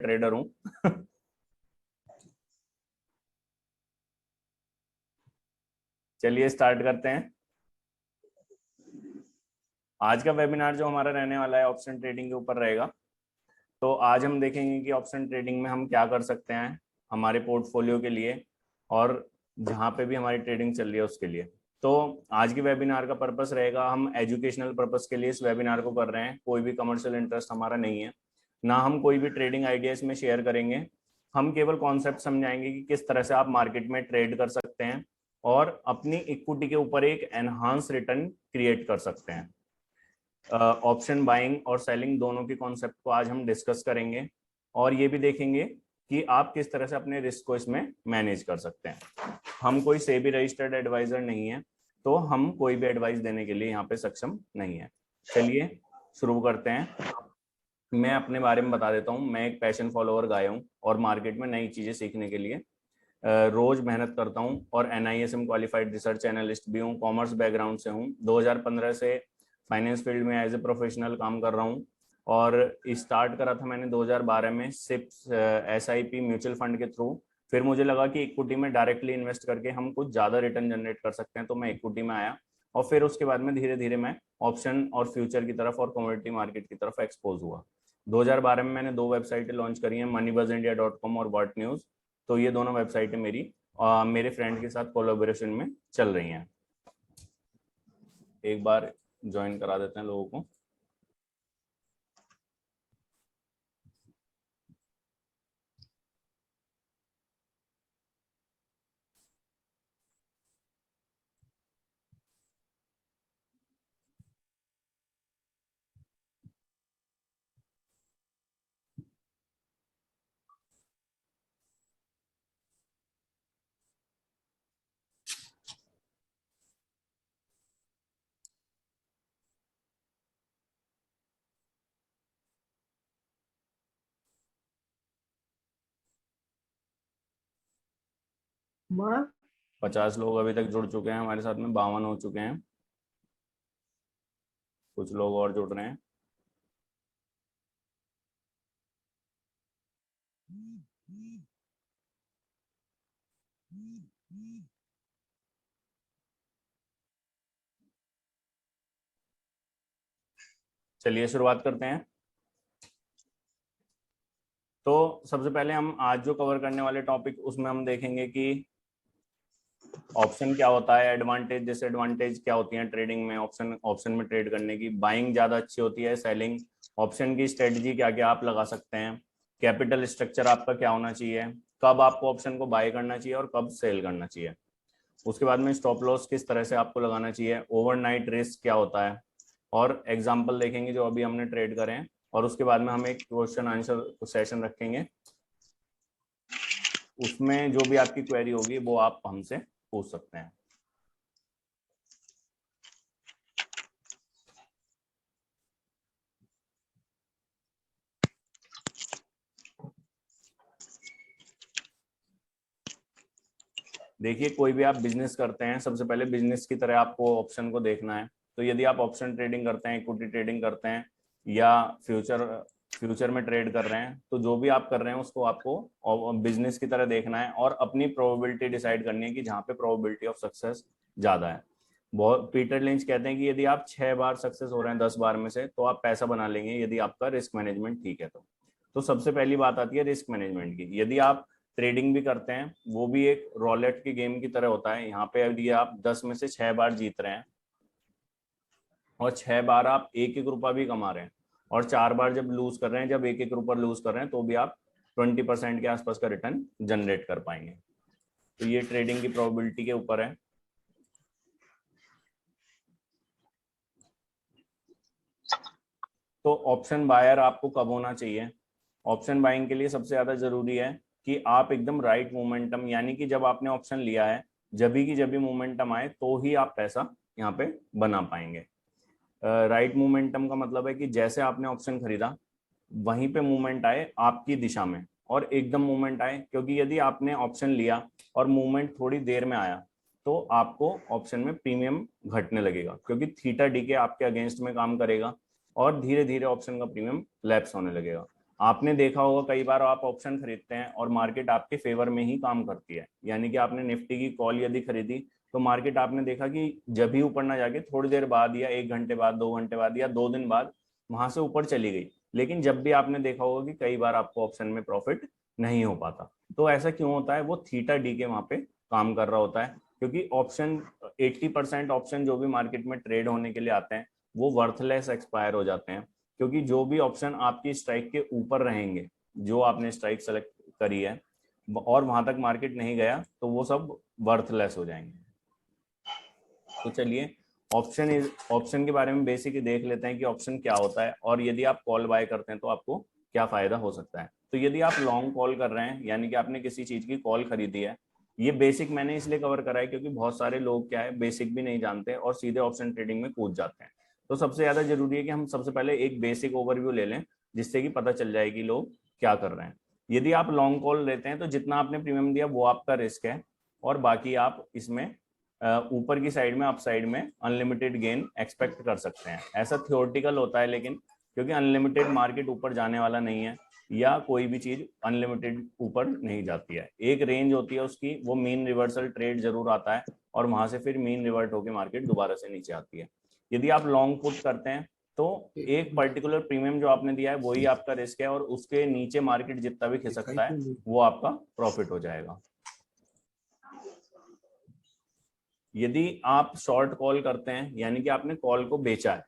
Trader हूं। चलिए start करते हैं। आज का वेबिनार जो हमारा रहने वाला है ऑप्शन ट्रेडिंग के ऊपर रहेगा। तो आज हम देखेंगे कि ऑप्शन ट्रेडिंग में हम क्या कर सकते हैं हमारे पोर्टफोलियो के लिए और जहां पे भी हमारी ट्रेडिंग चल रही है उसके लिए। तो आज के वेबिनार का पर्पस रहेगा, हम एजुकेशनल पर्पस के लिए इस वेबिनार को कर रहे हैं। कोई भी कमर्शियल इंटरेस्ट हमारा नहीं है, ना हम कोई भी ट्रेडिंग आइडियाज में शेयर करेंगे। हम केवल कॉन्सेप्ट समझाएंगे कि किस तरह से आप मार्केट में ट्रेड कर सकते हैं और अपनी इक्विटी के ऊपर एक एनहांस रिटर्न क्रिएट कर सकते हैं। ऑप्शन बाइंग और सेलिंग दोनों के कॉन्सेप्ट को आज हम डिस्कस करेंगे और ये भी देखेंगे कि आप किस तरह से अपने रिस्क को इसमें मैनेज कर सकते हैं। हम कोई सेबी रजिस्टर्ड एडवाइजर नहीं है, तो हम कोई भी एडवाइस देने के लिए यहाँ पे सक्षम नहीं है। चलिए शुरू करते हैं। मैं अपने बारे में बता देता हूँ। मैं एक पैशन फॉलोअर गाय हूँ और मार्केट में नई चीजें सीखने के लिए रोज मेहनत करता हूँ और NISM क्वालिफाइड रिसर्च एनालिस्ट भी हूँ। कॉमर्स बैकग्राउंड से हूँ। 2015 से फाइनेंस फील्ड में एज ए प्रोफेशनल काम कर रहा हूँ और स्टार्ट करा था मैंने 2012 में सिप्स SIP म्यूचुअल फंड के थ्रू। फिर मुझे लगा कि इक्विटी में डायरेक्टली इन्वेस्ट करके हम कुछ ज़्यादा रिटर्न जनरेट कर सकते हैं, तो मैं इक्विटी में आया और फिर उसके बाद में धीरे धीरे मैं ऑप्शन और फ्यूचर की तरफ और कमोडिटी मार्केट की तरफ एक्सपोज हुआ। 2012 में मैंने 2 वेबसाइटें लॉन्च करी हैं, moneybuzindia.com और वॉट न्यूज़। तो ये दोनों वेबसाइटें मेरी मेरे फ्रेंड के साथ कोलैबोरेशन में चल रही हैं। एक बार ज्वाइन करा देते हैं लोगों को। माँ 50 लोग अभी तक जुड़ चुके हैं हमारे साथ में, 52 हो चुके हैं। कुछ लोग और जुड़ रहे हैं। चलिए शुरुआत करते हैं। तो सबसे पहले हम आज जो कवर करने वाले टॉपिक उसमें हम देखेंगे कि ऑप्शन क्या होता है, एडवांटेज डिसएडवांटेज क्या होती है ट्रेडिंग में। ऑप्शन में ट्रेड करने की बाइंग ज्यादा अच्छी होती है, सेलिंग, ऑप्शन की स्ट्रेटजी क्या क्या आप लगा सकते हैं, कैपिटल स्ट्रक्चर आपका क्या होना चाहिए, कब आपको ऑप्शन को बाय करना चाहिए और कब सेल करना चाहिए। उसके बाद में स्टॉप लॉस किस तरह से आपको लगाना चाहिए, ओवरनाइट रिस्क क्या होता है, और एग्जाम्पल देखेंगे जो अभी हमने ट्रेड करे हैं। और उसके बाद में हम एक क्वेश्चन आंसर सेशन रखेंगे, उसमें जो भी आपकी क्वेरी होगी वो आप हमसे पूछ सकते हैं। देखिए, कोई भी आप बिजनेस करते हैं, सबसे पहले बिजनेस की तरह आपको ऑप्शन को देखना है। तो यदि आप ऑप्शन ट्रेडिंग करते हैं, इक्विटी ट्रेडिंग करते हैं या फ्यूचर में ट्रेड कर रहे हैं, तो जो भी आप कर रहे हैं उसको आपको बिजनेस की तरह देखना है और अपनी प्रोबेबिलिटी डिसाइड करनी है कि जहाँ पे प्रोबेबिलिटी ऑफ सक्सेस ज्यादा है। बहुत पीटर लिंच कहते हैं कि यदि आप 6 बार सक्सेस हो रहे हैं 10 बार में से, तो आप पैसा बना लेंगे यदि आपका रिस्क मैनेजमेंट ठीक है। तो सबसे पहली बात आती है रिस्क मैनेजमेंट की। यदि आप ट्रेडिंग भी करते हैं, वो भी एक रॉलेट की गेम की तरह होता है। यहाँ पे यदि आप 10 में से 6 बार जीत रहे हैं और 6 बार आप एक एक रुपया भी कमा रहे हैं और 4 बार जब लूज कर रहे हैं, जब एक एक रुपया लूज कर रहे हैं, तो भी आप 20% के आसपास का रिटर्न जनरेट कर पाएंगे। तो ये ट्रेडिंग की प्रोबेबिलिटी के ऊपर है। तो ऑप्शन बायर आपको कब होना चाहिए? ऑप्शन बाइंग के लिए सबसे ज्यादा जरूरी है कि आप एकदम राइट मोमेंटम, यानी कि जब आपने ऑप्शन लिया है जब भी मोमेंटम आए तो ही आप पैसा यहाँ पे बना पाएंगे। राइट मोमेंटम का मतलब है कि जैसे आपने ऑप्शन खरीदा वहीं पे मूवमेंट आए आपकी दिशा में और एकदम मूवमेंट आए, क्योंकि यदि आपने ऑप्शन लिया और मूवमेंट थोड़ी देर में आया तो आपको ऑप्शन में प्रीमियम घटने लगेगा, क्योंकि थीटा डी के आपके अगेंस्ट में काम करेगा और धीरे धीरे ऑप्शन का प्रीमियम लैप्स होने लगेगा। आपने देखा होगा कई बार आप ऑप्शन खरीदते हैं और मार्केट आपके फेवर में ही काम करती है, यानी कि आपने निफ्टी की कॉल यदि खरीदी तो मार्केट आपने देखा कि जब ही ऊपर ना जाके थोड़ी देर बाद या 1 घंटे बाद, 2 घंटे बाद या 2 दिन बाद वहां से ऊपर चली गई। लेकिन जब भी आपने देखा होगा कि कई बार आपको ऑप्शन में प्रॉफिट नहीं हो पाता। तो ऐसा क्यों होता है? वो थीटा डी के वहां पे काम कर रहा होता है, क्योंकि ऑप्शन 80% ऑप्शन जो भी मार्केट में ट्रेड होने के लिए आते हैं वो वर्थलेस एक्सपायर हो जाते हैं, क्योंकि जो भी ऑप्शन आपकी स्ट्राइक के ऊपर रहेंगे, जो आपने स्ट्राइक सेलेक्ट करी है और वहां तक मार्केट नहीं गया तो वो सब वर्थलेस हो जाएंगे। तो चलिए ऑप्शन के बारे में बेसिक देख लेते हैं कि ऑप्शन क्या होता है और यदि आप कॉल बाय करते हैं तो आपको क्या फायदा हो सकता है। तो यदि आप लॉन्ग कॉल कर रहे हैं, यानी कि आपने किसी चीज की कॉल खरीदी है, ये बेसिक मैंने इसलिए कवर करा है क्योंकि बहुत सारे लोग क्या है बेसिक भी नहीं जानते और सीधे ऑप्शन ट्रेडिंग में कूद जाते हैं। तो सबसे ज्यादा जरूरी है कि हम सबसे पहले एक बेसिक ओवरव्यू ले लें, जिससे कि पता चल जाए कि लोग क्या कर रहे हैं। यदि आप लॉन्ग कॉल लेते हैं तो जितना आपने प्रीमियम दिया वो आपका रिस्क है, और बाकी आप इसमें ऊपर की साइड में अप साइड में अनलिमिटेड गेन एक्सपेक्ट कर सकते हैं। ऐसा थियोरटिकल होता है, लेकिन क्योंकि अनलिमिटेड मार्केट ऊपर जाने वाला नहीं है या कोई भी चीज अनलिमिटेड ऊपर नहीं जाती है। एक रेंज होती है उसकी, वो मीन रिवर्सल ट्रेड जरूर आता है और वहां से फिर मीन रिवर्ट होकर मार्केट दोबारा से नीचे आती है। यदि आप लॉन्ग पुट करते हैं तो एक पर्टिकुलर प्रीमियम जो आपने दिया है वही आपका रिस्क है, और उसके नीचे मार्केट जितना भी खिसकता है वो आपका प्रॉफिट हो जाएगा। यदि आप शॉर्ट कॉल करते हैं, यानी कि आपने कॉल को बेचा है,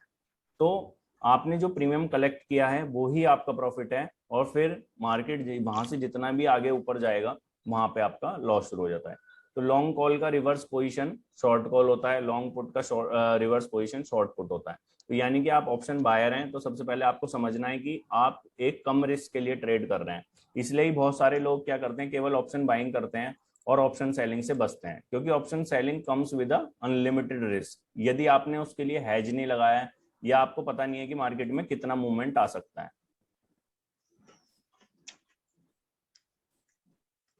तो आपने जो प्रीमियम कलेक्ट किया है वो ही आपका प्रॉफिट है, और फिर मार्केट वहां से जितना भी आगे ऊपर जाएगा वहां पे आपका लॉस शुरू हो जाता है। तो लॉन्ग कॉल का रिवर्स पोजीशन शॉर्ट कॉल होता है, लॉन्ग पुट का रिवर्स पोजीशन शॉर्ट पुट होता है। तो यानी कि आप ऑप्शन बायर हैं तो सबसे पहले आपको समझना है कि आप एक कम रिस्क के लिए ट्रेड कर रहे हैं। इसलिए ही बहुत सारे लोग क्या करते हैं, केवल ऑप्शन बाइंग करते हैं और ऑप्शन सेलिंग से बचते हैं, क्योंकि option selling comes with unlimited risk. यदि आपने उसके लिए हैज नहीं लगाया है या आपको पता नहीं है कि मार्केट में कितना मूवमेंट आ सकता है।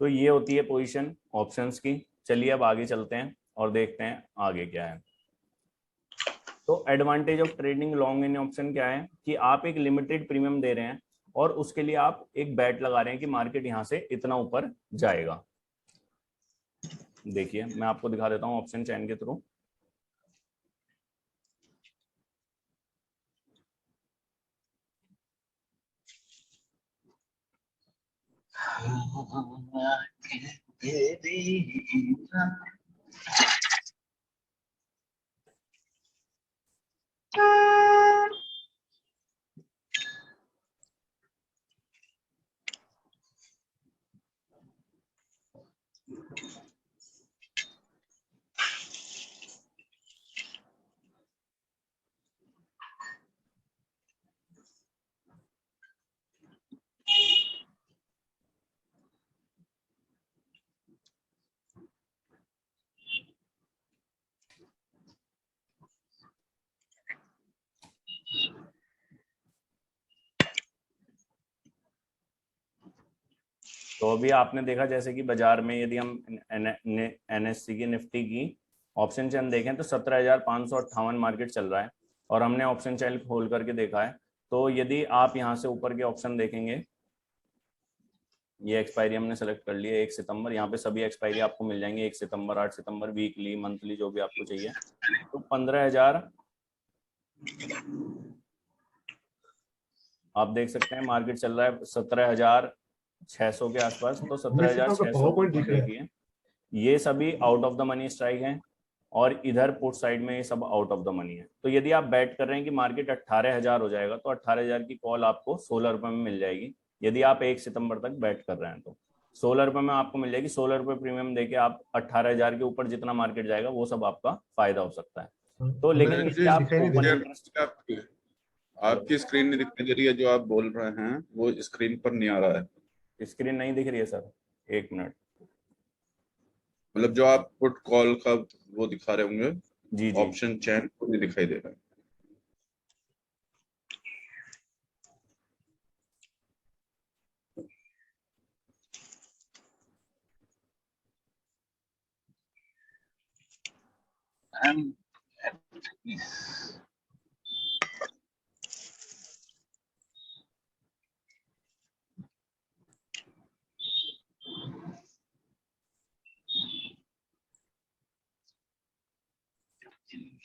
तो ये होती है पोजीशन ऑप्शंस की। चलिए अब आगे चलते हैं और देखते हैं आगे क्या है। तो advantage of trading long in option क्या है कि आप एक लिमिटेड प्रीमियम दे रहे हैं और उसके लिए आप एक बैट लगा रहे हैं कि मार्केट यहां से इतना ऊपर जाएगा। देखिए मैं आपको दिखा देता हूं ऑप्शन चैन के थ्रू। तो अभी आपने देखा जैसे कि बाजार में यदि हम एनएससी की निफ्टी की ऑप्शन चैन देखें तो 17,558 मार्केट चल रहा है, और हमने ऑप्शन चैन खोल करके देखा है। तो यदि आप यहाँ से ऊपर के ऑप्शन देखेंगे, ये एक्सपायरी हमने सेलेक्ट कर लिया 1 सितंबर, यहाँ पे सभी एक्सपायरी आपको मिल जाएंगे 1 सितंबर, 8 सितंबर, वीकली, मंथली, जो भी आपको चाहिए। तो 15,000 आप देख सकते हैं मार्केट चल रहा है 17,600 के आसपास। तो 17,600 ऊपर देखिए ये सभी out of the money strike हैं, और इधर पुट साइड में ये सब आउट ऑफ द मनी है। तो यदि आप बैट कर रहे हैं कि मार्केट 18,000 हो जाएगा तो 18,000 की कॉल आपको 16 रुपए में मिल जाएगी। यदि आप 1 सितंबर तक बैट कर रहे हैं तो 16 रुपए में आपको मिल जाएगी। 16 रुपए प्रीमियम देके आप 18,000 के ऊपर जितना मार्केट जाएगा वो सब आपका फायदा हो सकता है। तो लेकिन इसके आप ओपन इंटरेस्ट आपकी स्क्रीन नहीं दिखाई दे रही है, जो आप बोल रहे हैं वो स्क्रीन पर नहीं आ रहा है। स्क्रीन नहीं दिख रही है सर, 1 मिनट। मतलब जो आप पुट कॉल का वो दिखा रहे होंगे, जी जी। ऑप्शन चैन वो नहीं दिखाई दे रहा है। I'm at peace.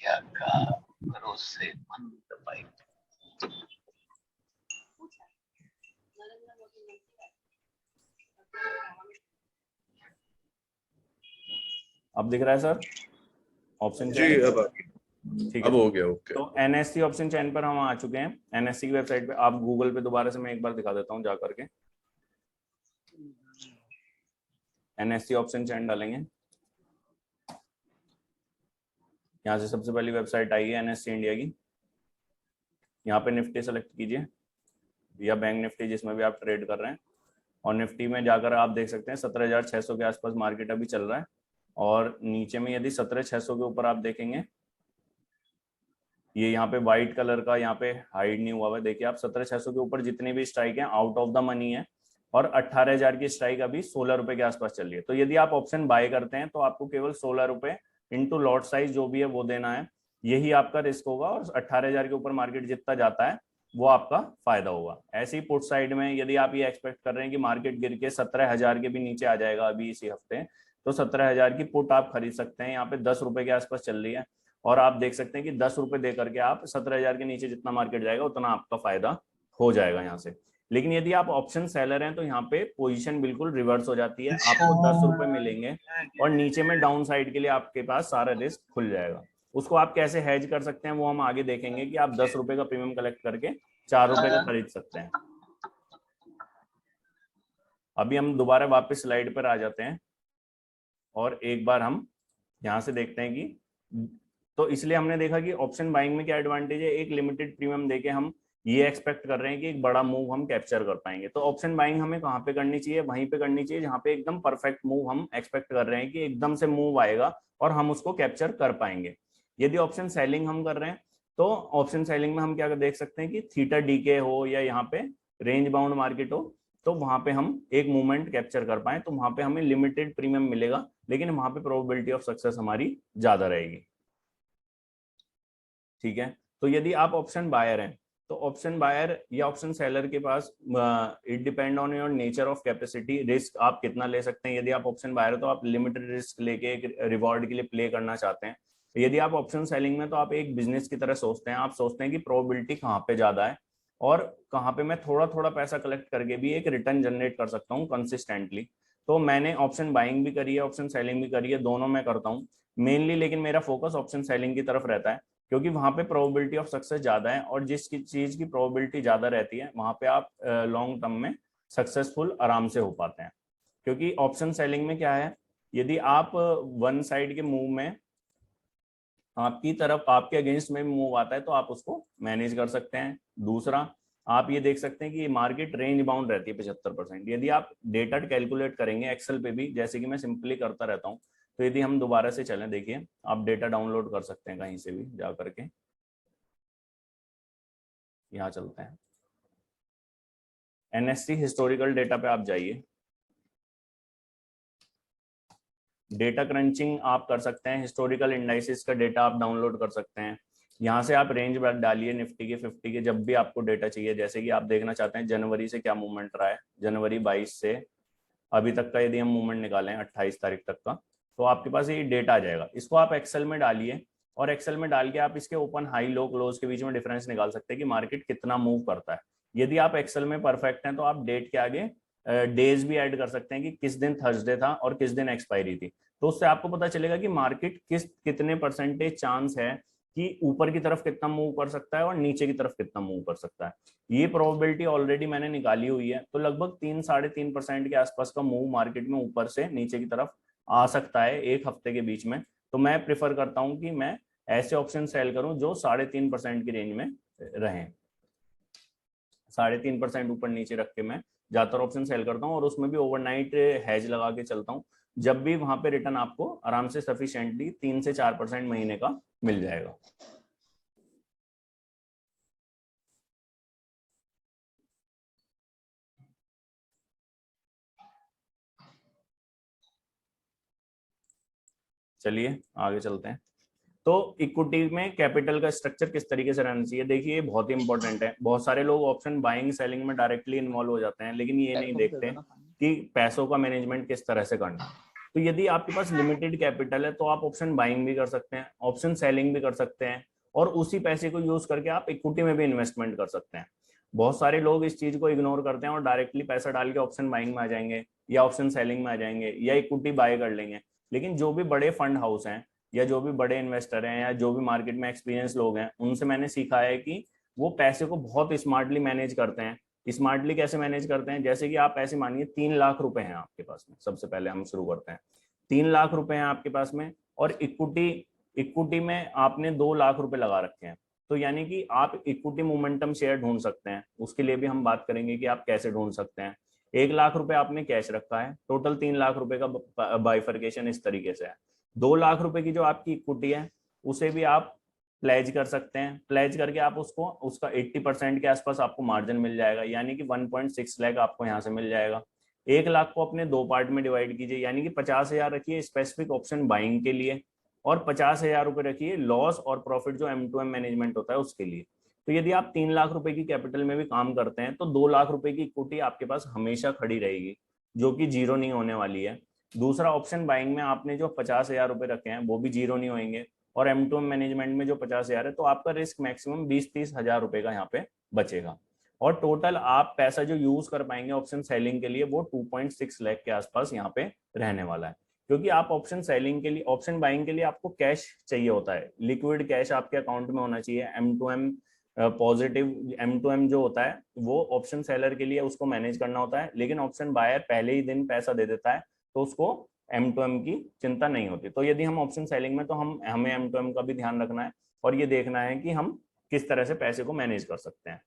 क्या कहा, भरोसेमंद भाई। अब दिख रहा है सर ऑप्शन जी चेन? अब ठीक है, अब हो गया। ओके, तो एनएससी ऑप्शन चेन पर हम आ चुके हैं। एनएससी की वेबसाइट पे आप गूगल पे दोबारा से मैं एक बार दिखा देता हूँ जा करके। एनएससी ऑप्शन चेन डालेंगे, यहाँ से सबसे पहली वेबसाइट आई है एनएससी इंडिया की। यहाँ पे निफ्टी सेलेक्ट कीजिए या बैंक निफ्टी जिसमें भी आप ट्रेड कर रहे हैं, और निफ्टी में जाकर आप देख सकते हैं 17,600 के आसपास मार्केट अभी चल रहा है। और नीचे में यदि 17,600 के ऊपर आप देखेंगे, ये यहाँ पे व्हाइट कलर का यहाँ पे हाइड नहीं हुआ है, देखिए आप 17,600 के ऊपर जितने भी स्ट्राइक हैं आउट ऑफ द मनी है, और 18,000 की स्ट्राइक अभी 16 रुपए के आसपास चल रही है। तो यदि आप ऑप्शन बाय करते हैं तो आपको केवल 16 रुपए इंटू लॉट साइज जो भी है वो देना है, यही आपका रिस्क होगा, और 18,000 के ऊपर मार्केट जितना जाता है वो आपका फायदा होगा। ऐसे ही पुट साइड में यदि आप ये एक्सपेक्ट कर रहे हैं कि मार्केट गिर के 17,000 के भी नीचे आ जाएगा अभी इसी हफ्ते, तो 17,000 की पुट आप खरीद सकते हैं। यहाँ पे 10 रुपए के आसपास चल रही है, और आप देख सकते हैं कि 10 रुपए दे करके आप 17,000 के नीचे जितना मार्केट जाएगा उतना आपका फायदा हो जाएगा यहाँ से। लेकिन यदि आप ऑप्शन सेलर हैं तो यहाँ पे पोजीशन बिल्कुल रिवर्स हो जाती है, आपको 10 रुपए मिलेंगे और नीचे में डाउन साइड के लिए आपके पास सारा रिस्क खुल जाएगा। उसको आप कैसे हेज कर सकते हैं वो हम आगे देखेंगे कि आप 10 रुपए का प्रीमियम कलेक्ट करके 4 रुपए का खरीद सकते हैं। अभी हम दोबारा वापस स्लाइड पर आ जाते हैं और एक बार हम यहाँ से देखते हैं कि, तो इसलिए हमने देखा कि ऑप्शन बाइंग में क्या एडवांटेज है, एक लिमिटेड प्रीमियम देके हम ये एक्सपेक्ट कर रहे हैं कि एक बड़ा मूव हम कैप्चर कर पाएंगे। तो ऑप्शन बाइंग हमें कहाँ पे करनी चाहिए, वहीं पे करनी चाहिए जहाँ पे एकदम परफेक्ट मूव हम एक्सपेक्ट कर रहे हैं कि एकदम से मूव आएगा और हम उसको कैप्चर कर पाएंगे। यदि ऑप्शन सेलिंग हम कर रहे हैं तो ऑप्शन सेलिंग में हम क्या देख सकते हैं कि थीटा डीके हो या यहाँ पे रेंज बाउंड मार्केट हो, तो वहां पे हम एक मूवमेंट कैप्चर कर पाए तो वहां पे हमें लिमिटेड प्रीमियम मिलेगा, लेकिन वहां पे प्रोबेबिलिटी ऑफ सक्सेस हमारी ज्यादा रहेगी। ठीक है, तो यदि आप ऑप्शन बायर हैं तो ऑप्शन बायर या ऑप्शन सेलर के पास it depend on your nature of capacity, risk आप कितना ले सकते हैं। यदि आप ऑप्शन बायर हो तो आप लिमिटेड रिस्क लेके एक रिवॉर्ड के लिए प्ले करना चाहते हैं। यदि आप ऑप्शन सेलिंग में तो आप एक बिजनेस की तरह सोचते हैं, आप सोचते हैं कि प्रोबेबिलिटी कहाँ पे ज्यादा है और कहाँ पे मैं थोड़ा थोड़ा पैसा कलेक्ट करके भी एक रिटर्न जनरेट कर सकता हूँ कंसिस्टेंटली। तो मैंने ऑप्शन बाइंग भी करी है, ऑप्शन सेलिंग भी करी है, दोनों मैं करता हूँ मेनली, लेकिन मेरा फोकस ऑप्शन सेलिंग की तरफ रहता है क्योंकि वहां पे प्रोबेबिलिटी ऑफ सक्सेस ज्यादा है, और जिस चीज की प्रोबेबिलिटी ज्यादा रहती है वहां पे आप लॉन्ग टर्म में सक्सेसफुल आराम से हो पाते हैं। क्योंकि ऑप्शन सेलिंग में क्या है, यदि आप वन साइड के मूव में आपकी तरफ आपके अगेंस्ट में मूव आता है तो आप उसको मैनेज कर सकते हैं। दूसरा, आप ये देख सकते हैं कि मार्केट रेंज बाउंड रहती है 75%। यदि आप डेटा कैलकुलेट करेंगे एक्सेल पे भी, जैसे कि मैं सिंपली करता रहता हूँ, तो यदि हम दोबारा से चलें, देखिए आप डेटा डाउनलोड कर सकते हैं कहीं से भी जा करके, यहाँ चलते हैं एनएससी हिस्टोरिकल डेटा पे आप जाइए। डेटा क्रंचिंग आप कर सकते हैं, हिस्टोरिकल इंडाइसिस का डेटा आप डाउनलोड कर सकते हैं। यहाँ से आप रेंज डालिए निफ्टी के 50 के, जब भी आपको डेटा चाहिए, जैसे कि आप देखना चाहते हैं जनवरी से क्या मूवमेंट रहा है, जनवरी 22 से अभी तक का यदि हम मूवमेंट निकालें 28 तारीख तक का, तो आपके पास ये डेटा आ जाएगा। इसको आप एक्सेल में डालिए और एक्सेल में डाल के आप इसके ओपन हाई लो क्लोज के बीच में डिफरेंस निकाल सकते हैं कि मार्केट कितना मूव करता है। यदि आप एक्सेल में परफेक्ट हैं तो आप डेट के आगे डेज भी ऐड कर सकते हैं कि किस दिन थर्सडे था और किस दिन एक्सपायरी थी, तो उससे आपको पता चलेगा कि मार्केट कितने परसेंटेज चांस है कि ऊपर की तरफ कितना मूव कर सकता है और नीचे की तरफ कितना मूव कर सकता है। ये प्रोबेबिलिटी ऑलरेडी मैंने निकाली हुई है, तो लगभग 3-3.5% के आसपास का मूव मार्केट में ऊपर से नीचे की तरफ आ सकता है एक हफ्ते के बीच में। तो मैं प्रिफर करता हूं कि मैं ऐसे ऑप्शन सेल करूं जो 3.5% की रेंज में रहें। 3.5% ऊपर नीचे रख के मैं ज्यादातर ऑप्शन सेल करता हूं और उसमें भी ओवरनाइट हैज लगा के चलता हूं, जब भी वहां पे रिटर्न आपको आराम से सफिशिएंटली 3 से 4% महीने का मिल जाएगा। चलिए आगे चलते हैं। तो इक्विटी में कैपिटल का स्ट्रक्चर किस तरीके से रहना चाहिए, देखिए ये बहुत ही इंपॉर्टेंट है। बहुत सारे लोग ऑप्शन बाइंग सेलिंग में डायरेक्टली इन्वॉल्व हो जाते हैं, लेकिन ये नहीं देखते कि पैसों का मैनेजमेंट किस तरह से करना है। तो यदि आपके पास लिमिटेड कैपिटल है तो आप ऑप्शन बाइंग भी कर सकते हैं, ऑप्शन सेलिंग भी कर सकते हैं, और उसी पैसे को यूज करके आप इक्विटी में भी इन्वेस्टमेंट कर सकते हैं। बहुत सारे लोग इस चीज को इग्नोर करते हैं और डायरेक्टली पैसा डाल के ऑप्शन बाइंग में आ जाएंगे या ऑप्शन सेलिंग में आ जाएंगे या इक्विटी बाय कर लेंगे। लेकिन जो भी बड़े फंड हाउस हैं या जो भी बड़े इन्वेस्टर हैं या जो भी मार्केट में एक्सपीरियंस लोग हैं, उनसे मैंने सीखा है कि वो पैसे को बहुत स्मार्टली मैनेज करते हैं। स्मार्टली कैसे मैनेज करते हैं? जैसे कि आप पैसे मानिए 3 लाख रुपए हैं आपके पास में, सबसे पहले हम शुरू करते हैं। 3 लाख रुपए हैं आपके पास में और इक्विटी में आपने 2 लाख रुपए लगा रखे हैं। तो यानी कि आप इक्विटी मोमेंटम शेयर ढूंढ सकते हैं। उसके लिए भी हम बात करेंगे कि आप कैसे ढूंढ सकते हैं। 1 लाख रुपए आपने कैश रखा है, टोटल 3 लाख रुपए का बाइफर्केशन इस तरीके से है। 2 लाख रुपए की जो आपकी इक्विटी है उसे भी आप प्लेज कर सकते हैं। प्लेज करके आप उसका 80% के आसपास आपको मार्जिन मिल जाएगा, यानी कि 1.6 लाख आपको यहाँ से मिल जाएगा। 1 लाख को अपने 2 पार्ट में डिवाइड कीजिए, यानी कि 50,000 रखिए स्पेसिफिक ऑप्शन बाइंग के लिए और 50,000 रुपए रखिए लॉस और प्रॉफिट जो M2M मैनेजमेंट होता है उसके लिए। तो यदि आप 3 लाख रुपए की कैपिटल में भी काम करते हैं तो 2 लाख रुपए की इक्विटी आपके पास हमेशा खड़ी रहेगी, जो कि जीरो नहीं होने वाली है। दूसरा, ऑप्शन बाइंग में आपने जो 50,000 रुपए रखे हैं वो भी जीरो नहीं होंगे, और M2M मैनेजमेंट में जो 50,000 है, तो आपका रिस्क मैक्सिमम 20-30 हजार रुपए का यहाँ पे बचेगा। और टोटल आप पैसा जो यूज कर पाएंगे ऑप्शन सेलिंग के लिए वो 2.6 लाख के आसपास यहाँ पे रहने वाला है। क्योंकि आप ऑप्शन सेलिंग के लिए, ऑप्शन बाइंग के लिए आपको कैश चाहिए होता है, लिक्विड कैश आपके अकाउंट में होना चाहिए। M2M पॉजिटिव M2M जो होता है वो ऑप्शन सेलर के लिए उसको मैनेज करना होता है, लेकिन ऑप्शन बायर पहले ही दिन पैसा दे देता है तो उसको M2M की चिंता नहीं होती। तो यदि हम ऑप्शन सेलिंग में, तो हमें M2M का भी ध्यान रखना है और ये देखना है कि हम किस तरह से पैसे को मैनेज कर सकते हैं।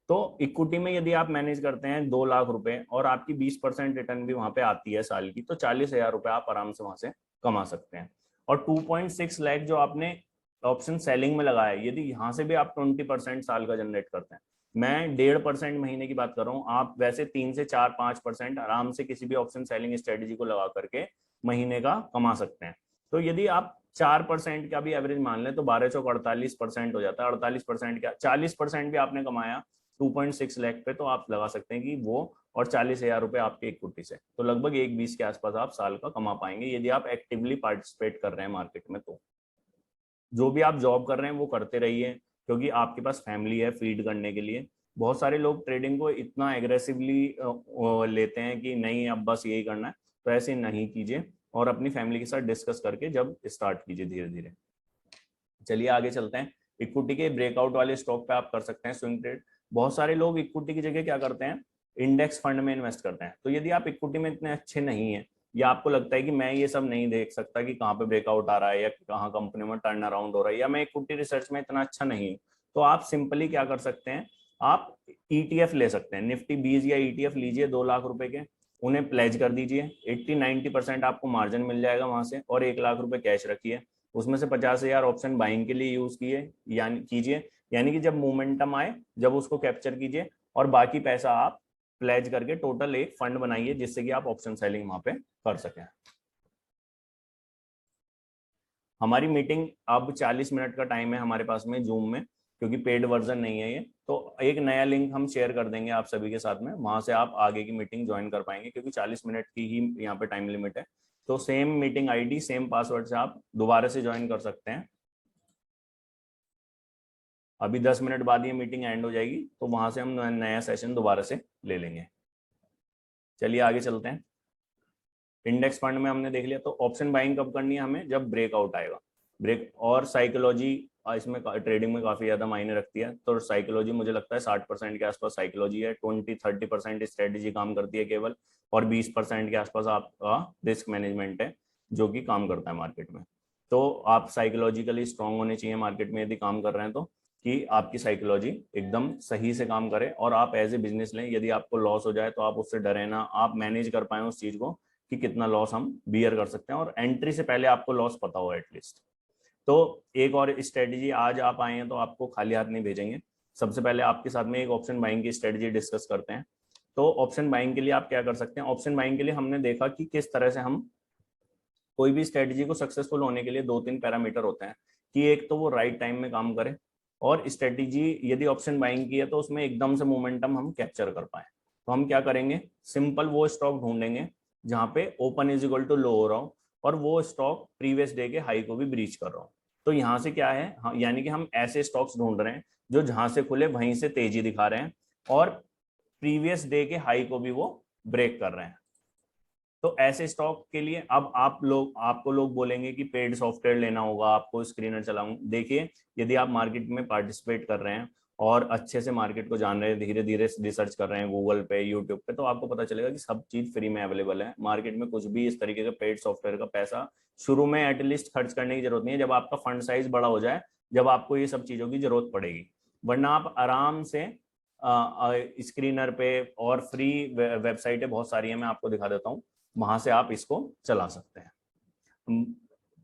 तो इक्विटी में यदि आप मैनेज करते हैं 2 लाख रुपए और आपकी 20% रिटर्न भी वहां पे आती है साल की, तो 40,000 रुपए आप आराम से वहां से कमा सकते हैं। और 2.6 लाख जो आपने ऑप्शन सेलिंग में लगाया है, यदि यहाँ से भी आप 20% साल का जनरेट करते हैं, मैं 1.5% महीने की बात कर रहा हूँ, आप वैसे 3 से 4-5% आराम से किसी भी ऑप्शन सेलिंग स्ट्रेटेजी को लगा करके महीने का कमा सकते हैं। तो यदि आप 4% का भी एवरेज मान लें तो 12 चौक 48% हो जाता है। 48% क्या, 40% भी आपने कमाया 2.6 लाख पे, तो आप लगा सकते हैं कि वो, और 40,000 रुपए आपके इक्विटी से, तो लगभग 1.20 के आसपास आप साल का कमा पाएंगे यदि आप एक्टिवली पार्टिसिपेट कर रहे हैं मार्केट में। तो जो भी आप जॉब कर रहे हैं वो करते रहिए, क्योंकि आपके पास फैमिली है फीड करने के लिए। बहुत सारे लोग ट्रेडिंग को इतना एग्रेसिवली लेते हैं कि नहीं अब बस यही करना है, तो ऐसे नहीं कीजिए और अपनी फैमिली के साथ डिस्कस करके जब स्टार्ट कीजिए धीरे धीरे। चलिए आगे चलते हैं। इक्विटी के ब्रेकआउट वाले स्टॉक पे आप कर सकते हैं स्विंग ट्रेड। बहुत सारे लोग इक्विटी की जगह क्या करते हैं, इंडेक्स फंड में इन्वेस्ट करते हैं। तो यदि आप इक्विटी में इतने अच्छे नहीं है या आपको लगता है कि मैं ये सब नहीं देख सकता कि कहाँ पे ब्रेकआउट आ रहा है या कहाँ कंपनी में टर्न अराउंड हो रहा है, या मैं इक्विटी रिसर्च में इतना अच्छा नहीं हूँ, तो आप सिंपली क्या कर सकते हैं, आप ETF ले सकते हैं। निफ्टी 20 या ETF लीजिए 2 लाख रुपए के, उन्हें प्लेज कर दीजिए, 80-90% आपको मार्जिन मिल जाएगा वहां से, और 1 लाख रुपए कैश रखिए। उसमें से 50,000 ऑप्शन बाइंग के लिए यूज कीजिए, यानी कि जब मोमेंटम आए जब उसको कैप्चर कीजिए, और बाकी पैसा आप प्लेज करके टोटल एक फंड बनाइए जिससे कि आप ऑप्शन सेलिंग वहां पे कर सकें। हमारी मीटिंग अब 40 मिनट का टाइम है हमारे पास में जूम में, क्योंकि पेड वर्जन नहीं है ये, तो एक नया लिंक हम शेयर कर देंगे आप सभी के साथ में, वहां से आप आगे की मीटिंग ज्वाइन कर पाएंगे, क्योंकि 40 मिनट की ही यहाँ पे टाइम लिमिट है। तो same meeting ID same password से आप दोबारा से ज्वाइन कर सकते हैं। अभी 10 मिनट बाद ये मीटिंग एंड हो जाएगी, तो वहां से हम नया सेशन दोबारा से ले लेंगे। चलिए आगे चलते हैं। इंडेक्स फंड में हमने देख लिया, तो ऑप्शन बाइंग कब करनी है हमें, जब ब्रेकआउट आएगा। और साइकोलॉजी इसमें ट्रेडिंग में काफी ज्यादा मायने रखती है, तो साइकोलॉजी मुझे लगता है 60% के आसपास साइकोलॉजी है, 20-30% स्ट्रेटेजी काम करती है केवल, और 20% के आसपास आपका रिस्क मैनेजमेंट है जो कि काम करता है मार्केट में। तो आप साइकोलॉजिकली स्ट्रांग होने चाहिए मार्केट में यदि काम कर रहे हैं, तो कि आपकी साइकोलॉजी एकदम सही से काम करे और आप एज ए बिजनेस लें। यदि आपको लॉस हो जाए तो आप उससे डरे ना, आप मैनेज कर पाए उस चीज को कि कितना लॉस हम बियर कर सकते हैं, और एंट्री से पहले आपको लॉस पता हो एटलीस्ट। तो एक और स्ट्रेटेजी, आज आप आए हैं तो आपको खाली हाथ नहीं भेजेंगे। सबसे पहले आपके साथ में एक ऑप्शन बाइंग की स्ट्रेटेजी डिस्कस करते हैं। तो ऑप्शन बाइंग के लिए आप क्या कर सकते हैं, ऑप्शन बाइंग के लिए हमने देखा कि किस तरह से हम कोई भी स्ट्रेटेजी को सक्सेसफुल होने के लिए 2-3 पैरामीटर होते हैं, कि एक तो वो राइट टाइम में काम करे, और स्ट्रेटेजी यदि ऑप्शन बाइंग की है तो उसमें एकदम से मोमेंटम हम कैप्चर कर पाए। तो हम क्या करेंगे, सिंपल वो स्टॉक ढूंढेंगे जहां पे open is equal to low हो रहा हो, और वो स्टॉक प्रीवियस डे के हाई को भी ब्रीच कर रहा हो। तो यहाँ से क्या है, यानी कि हम ऐसे स्टॉक्स ढूंढ रहे हैं जो जहां से खुले वहीं से तेजी दिखा रहे हैं और प्रीवियस डे के हाई को भी वो ब्रेक कर रहे हैं। तो ऐसे स्टॉक के लिए अब आपको लोग बोलेंगे कि पेड सॉफ्टवेयर लेना होगा, आपको स्क्रीनर चलाऊं। देखिए, यदि आप मार्केट में पार्टिसिपेट कर रहे हैं और अच्छे से मार्केट को जान रहे हैं, धीरे धीरे रिसर्च कर रहे हैं गूगल पे, यूट्यूब पे, तो आपको पता चलेगा कि सब चीज फ्री में अवेलेबल है। मार्केट में कुछ भी इस तरीके का पेड सॉफ्टवेयर का पैसा शुरू में एटलीस्ट खर्च करने की जरूरत नहीं है। जब आपका फंड साइज बड़ा हो जाए, जब आपको ये सब चीजों की जरूरत पड़ेगी, वरना आप आराम से स्क्रीनर पे और फ्री वेबसाइटें बहुत सारी है, मैं आपको दिखा देता हूँ, वहां से आप इसको चला सकते हैं।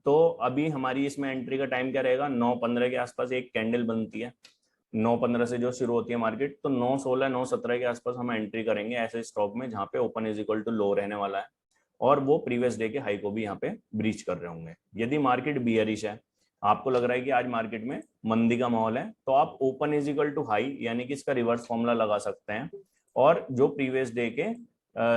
तो अभी हमारी इसमें एंट्री का टाइम क्या रहेगा, 9:15 के आसपास एक कैंडल बनती है, 9:15 से जो शुरू होती है मार्केट, तो 9:16 9:17 के आसपास हम एंट्री करेंगे ऐसे स्टॉक में जहां पे open is equal to low रहने वाला है और वो प्रीवियस डे के हाई को भी यहाँ पे ब्रीच कर रहे होंगे। यदि मार्केट बियरिश है, आपको लग रहा है कि आज मार्केट में मंदी का माहौल है, तो आप open is equal to high यानी कि इसका रिवर्स फॉर्मूला लगा सकते हैं और जो प्रीवियस डे के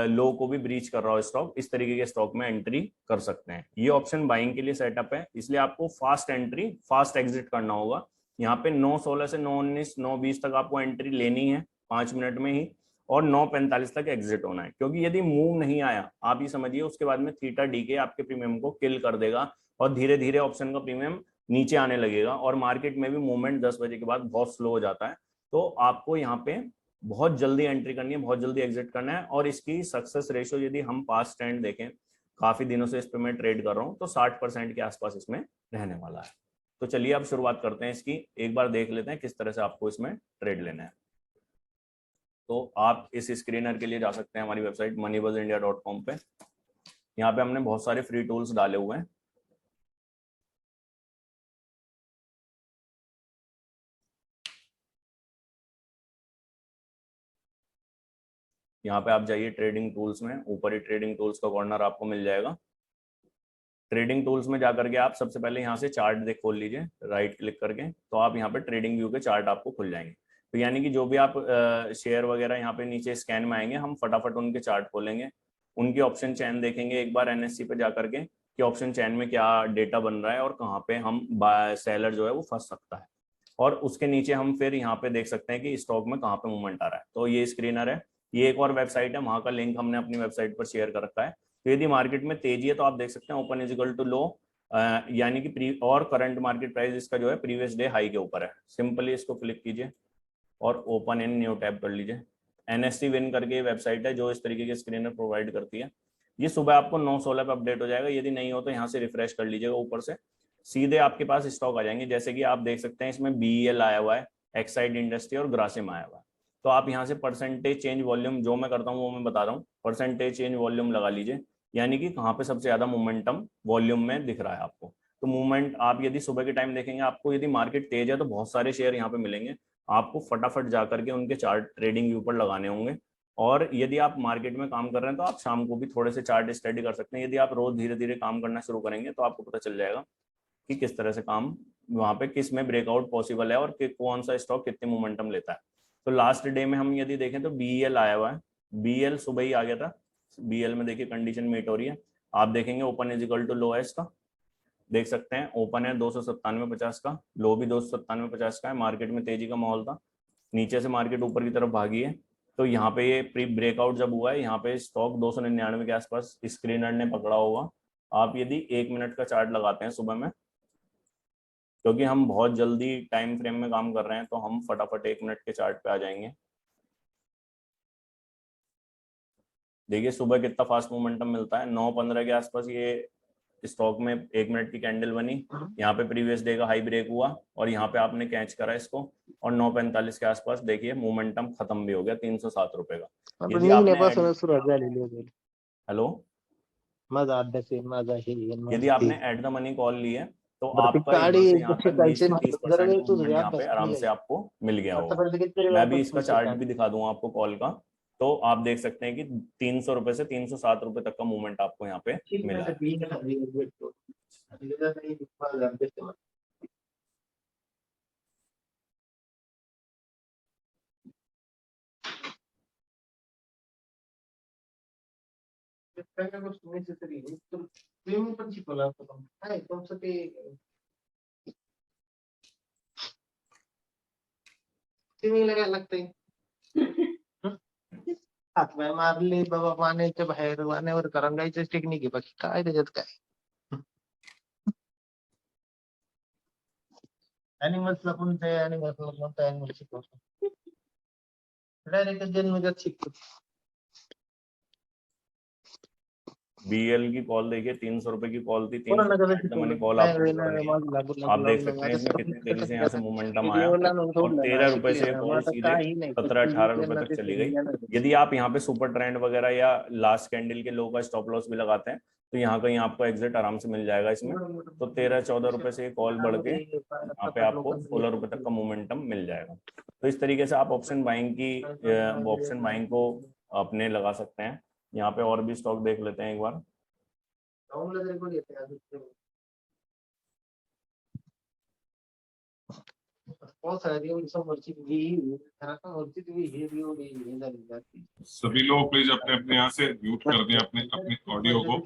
लो को भी ब्रीच कर रहा हो स्टॉक, इस तरीके के स्टॉक में एंट्री कर सकते हैं। ये ऑप्शन बाइंग के लिए सेटअप है, इसलिए आपको फास्ट एंट्री फास्ट एग्जिट करना होगा। यहाँ पे 9:16 से 9:19 9:20 तक आपको एंट्री लेनी है 5 मिनट में ही, और 9:45 तक एग्जिट होना है, क्योंकि यदि मूव नहीं आया, आप ये समझिए उसके बाद में थीटा डी के आपके प्रीमियम को किल कर देगा और धीरे धीरे ऑप्शन का प्रीमियम नीचे आने लगेगा और मार्केट में भी मूवमेंट 10 बजे के बाद बहुत स्लो हो जाता है। तो आपको यहाँ पे बहुत जल्दी एंट्री करनी है, बहुत जल्दी एग्जिट करना है। और इसकी सक्सेस रेशियो यदि हम पास्ट ट्रेंड देखें, काफी दिनों से इस पे मैं ट्रेड कर रहा हूँ, तो 60% के आसपास इसमें रहने वाला है। तो चलिए अब शुरुआत करते हैं इसकी, एक बार देख लेते हैं किस तरह से आपको इसमें ट्रेड लेना है। तो आप इस स्क्रीनर के लिए जा सकते हैं हमारी वेबसाइट moneybuzindia.com पे। यहाँ पे हमने बहुत सारे फ्री टूल्स डाले हुए हैं। यहाँ पे आप जाइए ट्रेडिंग टूल्स में, ऊपर ही ट्रेडिंग टूल्स का कॉर्नर आपको मिल जाएगा। ट्रेडिंग टूल्स में जाकर के आप सबसे पहले यहाँ से चार्ट देख खोल लीजिए, राइट क्लिक करके, तो आप यहाँ पे ट्रेडिंग व्यू के चार्ट आपको खुल जाएंगे। तो यानी कि जो भी आप शेयर वगैरह यहाँ पे नीचे स्कैन में आएंगे, हम फटाफट उनके चार्ट खोलेंगे, उनकी ऑप्शन चैन देखेंगे एक बार एनएससी पे जाकर के कि ऑप्शन चैन में क्या डेटा बन रहा है और कहाँ पे हम सेलर जो है वो फंस सकता है। और उसके नीचे हम फिर यहाँ पे देख सकते हैं कि स्टॉक में कहाँ पे मूवमेंट आ रहा है। तो ये स्क्रीनर है, ये एक और वेबसाइट है, वहां का लिंक हमने अपनी वेबसाइट पर शेयर कर रखा है। तो यदि मार्केट में तेजी है तो आप देख सकते हैं open is equal to low, यानी कि और करंट मार्केट प्राइस इसका जो है प्रीवियस डे हाई के ऊपर है। सिंपली इसको क्लिक कीजिए और ओपन इन न्यू टैब कर लीजिए। एनएससी विन करके वेबसाइट है जो इस तरीके के स्क्रीनर प्रोवाइड करती है। ये सुबह आपको 9:16 पे अपडेट हो जाएगा, यदि नहीं हो तो यहाँ से रिफ्रेश कर लीजिएगा, ऊपर से सीधे आपके पास स्टॉक आ जाएंगे। जैसे कि आप देख सकते हैं इसमें बीईएल आया हुआ है, एक्साइड इंडस्ट्री और ग्रासिम आया हुआ है। तो आप यहाँ से परसेंटेज चेंज वॉल्यूम, जो मैं करता हूँ वो मैं बता रहा हूँ, परसेंटेज चेंज वॉल्यूम लगा लीजिए, यानी कि कहाँ पे सबसे ज्यादा मोमेंटम वॉल्यूम में दिख रहा है आपको। तो मूवमेंट आप यदि सुबह के टाइम देखेंगे, आपको यदि मार्केट तेज है तो बहुत सारे शेयर यहाँ पे मिलेंगे, आपको फटाफट जाकर के उनके चार्ट ट्रेडिंग व्यू पर लगाने होंगे। और यदि आप मार्केट में काम कर रहे हैं तो आप शाम को भी थोड़े से चार्ट स्टडी कर सकते हैं। यदि आप रोज धीरे धीरे काम करना शुरू करेंगे तो आपको पता चल जाएगा कि किस तरह से काम वहां पे किस में ब्रेकआउट पॉसिबल है और कि कौन सा स्टॉक कितने मोमेंटम लेता है। तो लास्ट डे में हम यदि देखें तो बीएल आया हुआ है, बीएल सुबह ही आ गया था। बीएल में देखिए कंडीशन मीट हो रही है, आप देखेंगे open is equal to low है इसका, देख सकते हैं ओपन है 297.50 का, लो भी 297.50 का है। मार्केट में तेजी का माहौल था, नीचे से मार्केट ऊपर की तरफ भागी है। तो यहाँ पे ये प्री ब्रेकआउट जब हुआ है, यहाँ पे स्टॉक 299 के आसपास स्क्रीनर ने पकड़ा होगा। आप यदि 1 मिनट का चार्ट लगाते हैं सुबह में, क्योंकि हम बहुत जल्दी टाइम फ्रेम में काम कर रहे हैं, तो हम फटाफट 1 मिनट के चार्ट पे आ जाएंगे। देखिए सुबह कितना फास्ट मोमेंटम मिलता है, 9:15 के आसपास ये स्टॉक में 1 मिनट की कैंडल बनी, यहाँ पे प्रीवियस डे का हाई ब्रेक हुआ और यहाँ पे आपने कैच करा इसको, और 9:45 के आसपास देखिए मोमेंटम खत्म भी हो गया 307 रुपए का। यदि आपने हेलो, यदि आपने एट द मनी कॉल ली है तो आपका यहाँ से यहाँ तक 20 से 30% मूवमेंट यहाँ पे आराम से आपको मिल गया होगा। मैं भी इसका चार्ट भी दिखा दूंगा आपको कॉल का, तो आप देख सकते हैं कि 300 रुपए से 307 रुपए तक का मूवमेंट आपको यहाँ पे मिला है। पहिल्या गोष्ट नेसेसरी तर स्विमिंग पण शिकवलं असतं काय तुमचं ते स्विमिंगला काय लागतंय हातपाय मारले बाबा पाण्याच्या बाहेर पाण्यावर तरंगायचं टेक्निक आहे बाकी काय त्याच्यात काय अॅनिमल्सला कोणत्या अॅनिमल्सला कोणता अॅनिमल शिकवतो डायरेक्ट जन्मजात शिकतो BL की कॉल देखिए 300 रुपए की कॉल थी, कोणाला कसं 300 मनी शिकवलं कॉल नाही आपको नाही करनी नाही है। माझं लागू आप देख लागू सकते हैं इसमें कितनी तेजी से यहाँ से मोमेंटम आया व्हिडिओला और सोडलं ना 13 रुपए शिकले से ना कॉल मग आता सीधे काही नाही 17-18 रुपए तक चली गई। यदि आप यहाँ पे सुपर ट्रेंड वगैरह या लास्ट कैंडल के लो का स्टॉप लॉस भी लगाते हैं तो यहाँ कहीं आपको एग्जिट आराम से मिल जाएगा इसमें। तो 13-14 रुपए से कॉल बढ़ के यहाँ पे आपको 16 रुपए तक का मोमेंटम मिल जाएगा। तो इस तरीके से आप ऑप्शन बाइंग को अपने लगा सकते हैं। यहाँ पे और भी स्टॉक देख लेते हैं एक बार। सभी लोग प्लीज अपने अपने यहाँ से म्यूट कर दें अपने अपने ऑडियो को।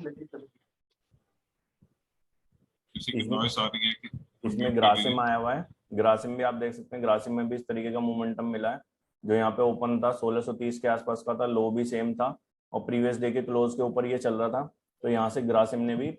किसी की नॉइस आ रही है कि इसमें ग्रासिम आया हुआ है, ग्रासिम भी आप देख सकते हैं। ग्रासिम में भी इस तरीके का मोमेंटम मिला है। जो यहाँ पे ओपन था 1630 के आसपास का था, लो भी सेम था और प्रीवियस डे के क्लोज के ऊपर ये चल रहा था। तो यहाँ से ग्रासिम ने भी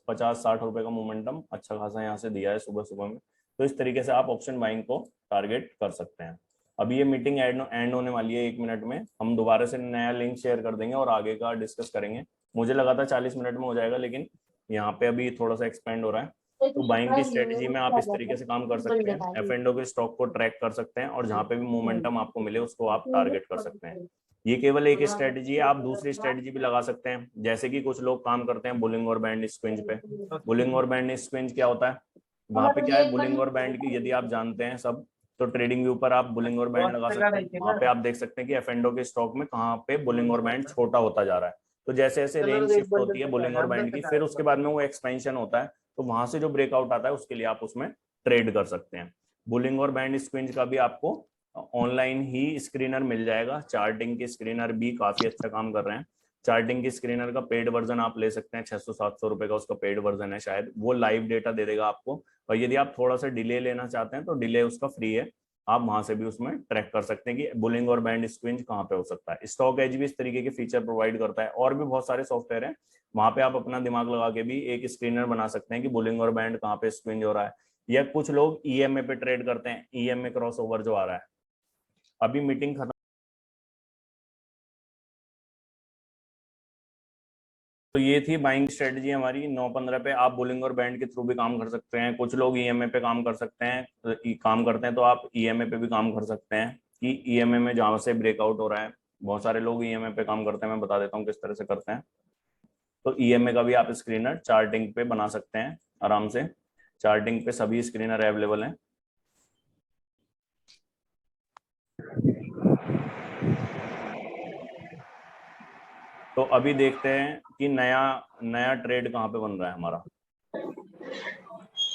50-60 रुपए का मोमेंटम अच्छा खासा यहाँ से दिया है सुबह सुबह में। तो इस तरीके से आप ऑप्शन बाइंग को टारगेट कर सकते हैं। अभी ये मीटिंग एंड होने वाली है 1 मिनट में। हम दोबारा से नया लिंक शेयर कर देंगे और आगे का डिस्कस करेंगे। मुझे लगा था 40 मिनट में हो जाएगा, लेकिन यहाँ पे अभी थोड़ा सा एक्सपेंड हो रहा है। तो बाइंग की स्ट्रेटजी में आप इस तरीके से काम कर सकते हैं। F&O के स्टॉक को ट्रैक कर सकते हैं और जहां पे भी मोमेंटम आपको मिले उसको आप टारगेट कर सकते हैं। ये केवल एक स्ट्रेटजी है, आप दूसरी स्ट्रेटजी भी लगा सकते हैं। जैसे कि कुछ लोग काम करते हैं बुलिंग और बैंड स्क्विंज पे। बुलिंग और बैंड स्क्विंज क्या होता है, वहां पे क्या है, बुलिंग और बैंड की यदि आप जानते हैं सब, तो ट्रेडिंग व्यू पर आप बुलिंग और बैंड लगा सकते हैं। वहां पे आप देख सकते हैं कि F&O के स्टॉक में कहाँ पे बुलिंग और बैंड छोटा होता जा रहा है। तो जैसे जैसे रेंज शिफ्ट होती है बुलिंग और बैंड की, फिर उसके बाद में वो एक्सपेंशन होता है, तो वहां से जो ब्रेकआउट आता है उसके लिए आप उसमें ट्रेड कर सकते हैं। बुलिंग और बैंड स्क्विंज का भी आपको ऑनलाइन ही स्क्रीनर मिल जाएगा। चार्टिंग के स्क्रीनर भी काफी अच्छा काम कर रहे हैं। चार्टिंग के स्क्रीनर का पेड वर्जन आप ले सकते हैं, 600-700 रुपए का उसका पेड वर्जन है शायद। वो लाइव डेटा दे देगा आपको, और यदि आप थोड़ा सा डिले लेना चाहते हैं तो डिले उसका फ्री है। आप वहां से भी उसमें ट्रैक कर सकते हैं कि बुलिंग और बैंड स्क्विंज कहाँ पे हो सकता है। स्टॉक एज भी इस तरीके के फीचर प्रोवाइड करता है, और भी बहुत सारे सॉफ्टवेयर हैं। वहां पे आप अपना दिमाग लगा के भी एक स्क्रीनर बना सकते हैं कि बुलिंग और बैंड कहाँ पे स्क्विंज हो रहा है। या कुछ लोग EMA पे ट्रेड करते हैं, EMA क्रॉस ओवर जो आ रहा है। अभी मीटिंग खत्म, तो ये थी बाइंग स्ट्रेटजी हमारी। 9-15 पे आप बुलिंग और बैंड के थ्रू भी काम कर सकते हैं। कुछ लोग EMA पे काम कर सकते हैं, काम करते हैं, तो आप EMA पे भी काम कर सकते हैं कि EMA में जहां से ब्रेकआउट हो रहा है। बहुत सारे लोग EMA पे काम करते हैं, मैं बता देता हूँ किस तरह से करते हैं। तो EMA का भी आप स्क्रीनर चार्टिंग पे बना सकते हैं आराम से। चार्टिंग पे सभी स्क्रीनर अवेलेबल हैं। तो अभी देखते हैं कि नया ट्रेड कहाँ पे बन रहा है हमारा।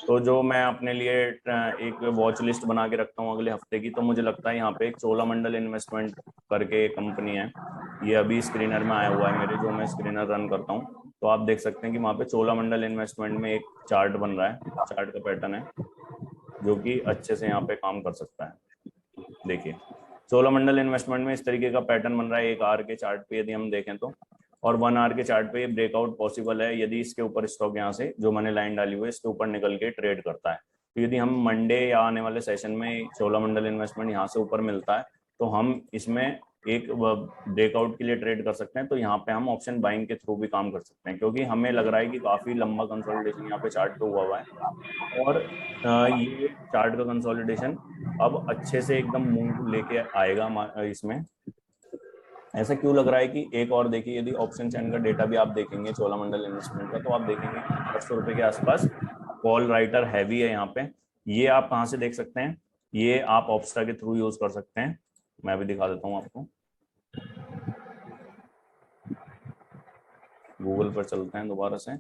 तो जो मैं अपने लिए एक वॉच लिस्ट बना के रखता हूँ अगले हफ्ते की, तो मुझे लगता है यहाँ पे एक चोलामंडल इन्वेस्टमेंट करके कंपनी है। ये अभी स्क्रीनर में आया हुआ है मेरे, जो मैं स्क्रीनर रन करता हूँ। तो आप देख सकते हैं कि वहाँ पे चोलामंडल इन्वेस्टमेंट में एक चार्ट बन रहा है, चार्ट का पैटर्न है जो कि अच्छे से यहाँ पे काम कर सकता है। देखिए चोलामंडल इन्वेस्टमेंट में इस तरीके का पैटर्न बन रहा है 1 आवर के चार्ट पे यदि हम देखें तो, और 1 आवर के चार्ट पे ये ब्रेकआउट पॉसिबल है यदि इसके ऊपर स्टॉक यहाँ से जो मैंने लाइन डाली हुई है इसके ऊपर निकल के ट्रेड करता है। तो यदि हम मंडे या आने वाले सेशन में चोलामंडल इन्वेस्टमेंट यहाँ से ऊपर मिलता है तो हम इसमें एक ब्रेकआउट के लिए ट्रेड कर सकते हैं। तो यहाँ पे हम ऑप्शन बाइंग के थ्रू भी काम कर सकते हैं, क्योंकि हमें लग रहा है कि काफी लंबा कंसोलिडेशन यहाँ पे चार्ट पे हुआ है, और ये चार्ट का कंसोलिडेशन अब अच्छे से एकदम मूव लेके आएगा इसमें। ऐसा क्यों लग रहा है कि एक और देखिए, यदि ऑप्शन चैन का डेटा भी आप देखेंगे चोलामंडल इन्वेस्टमेंट का, तो आप देखेंगे 800 रुपए के आसपास कॉल राइटर हैवी है यहाँ पे। ये आप कहाँ से देख सकते हैं, ये आप ऑप्स्ट्रा के थ्रू यूज कर सकते हैं। मैं भी दिखा देता हूँ आपको, गूगल पर चलते हैं दोबारा से।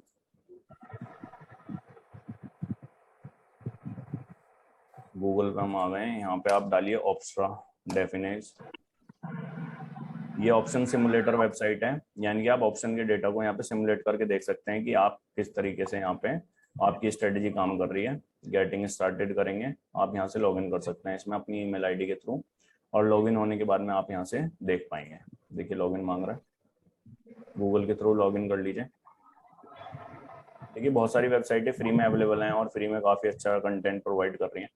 गूगल पे हम आ गए हैं, यहाँ पे आप डालिए ऑप्स्ट्रा डेफिनेट, ये ऑप्शन सिमुलेटर वेबसाइट है, यानी कि आप ऑप्शन के डेटा को यहाँ पे सिमुलेट करके देख सकते हैं कि आप किस तरीके से यहाँ पे आपकी स्ट्रेटेजी काम कर रही है। गेटिंग स्टार्टेड करेंगे, आप यहाँ से लॉगिन कर सकते हैं इसमें अपनी ईमेल आईडी के थ्रू, और लॉगिन होने के बाद में आप यहाँ से देख पाएंगे। देखिए लॉगिन मांग रहा है, गूगल के थ्रू लॉगिन कर लीजिए। देखिए बहुत सारी वेबसाइटें फ्री में अवेलेबल हैं और फ्री में काफ़ी अच्छा कंटेंट प्रोवाइड कर रही हैं,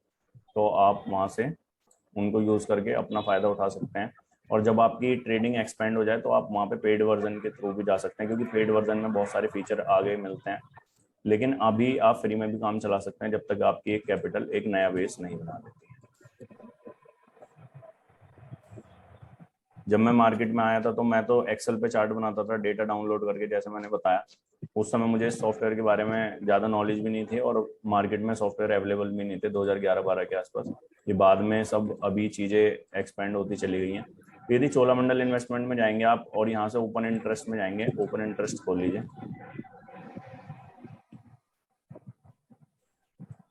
तो आप वहाँ से उनको यूज़ करके अपना फ़ायदा उठा सकते हैं। और जब आपकी ट्रेडिंग एक्सपेंड हो जाए तो आप वहाँ पे पेड वर्जन के थ्रू भी जा सकते हैं, क्योंकि पेड वर्जन में बहुत सारे फीचर आगे मिलते हैं, लेकिन अभी आप फ्री में भी काम चला सकते हैं जब तक आपकी एक कैपिटल एक नया बेस नहीं बना देती है। जब मैं मार्केट में आया था तो मैं तो एक्सेल पे चार्ट बनाता था डेटा डाउनलोड करके, जैसे मैंने बताया। उस समय मुझे सॉफ्टवेयर के बारे में ज़्यादा नॉलेज भी नहीं थी और मार्केट में सॉफ्टवेयर अवेलेबल भी नहीं थे 2011-12 के आसपास। ये बाद में सब अभी चीज़ें एक्सपेंड होती चली गई हैं। यदि चोलामंडल इन्वेस्टमेंट में जाएंगे आप और यहाँ से ओपन इंटरेस्ट में जाएंगे, ओपन इंटरेस्ट खोल लीजिए।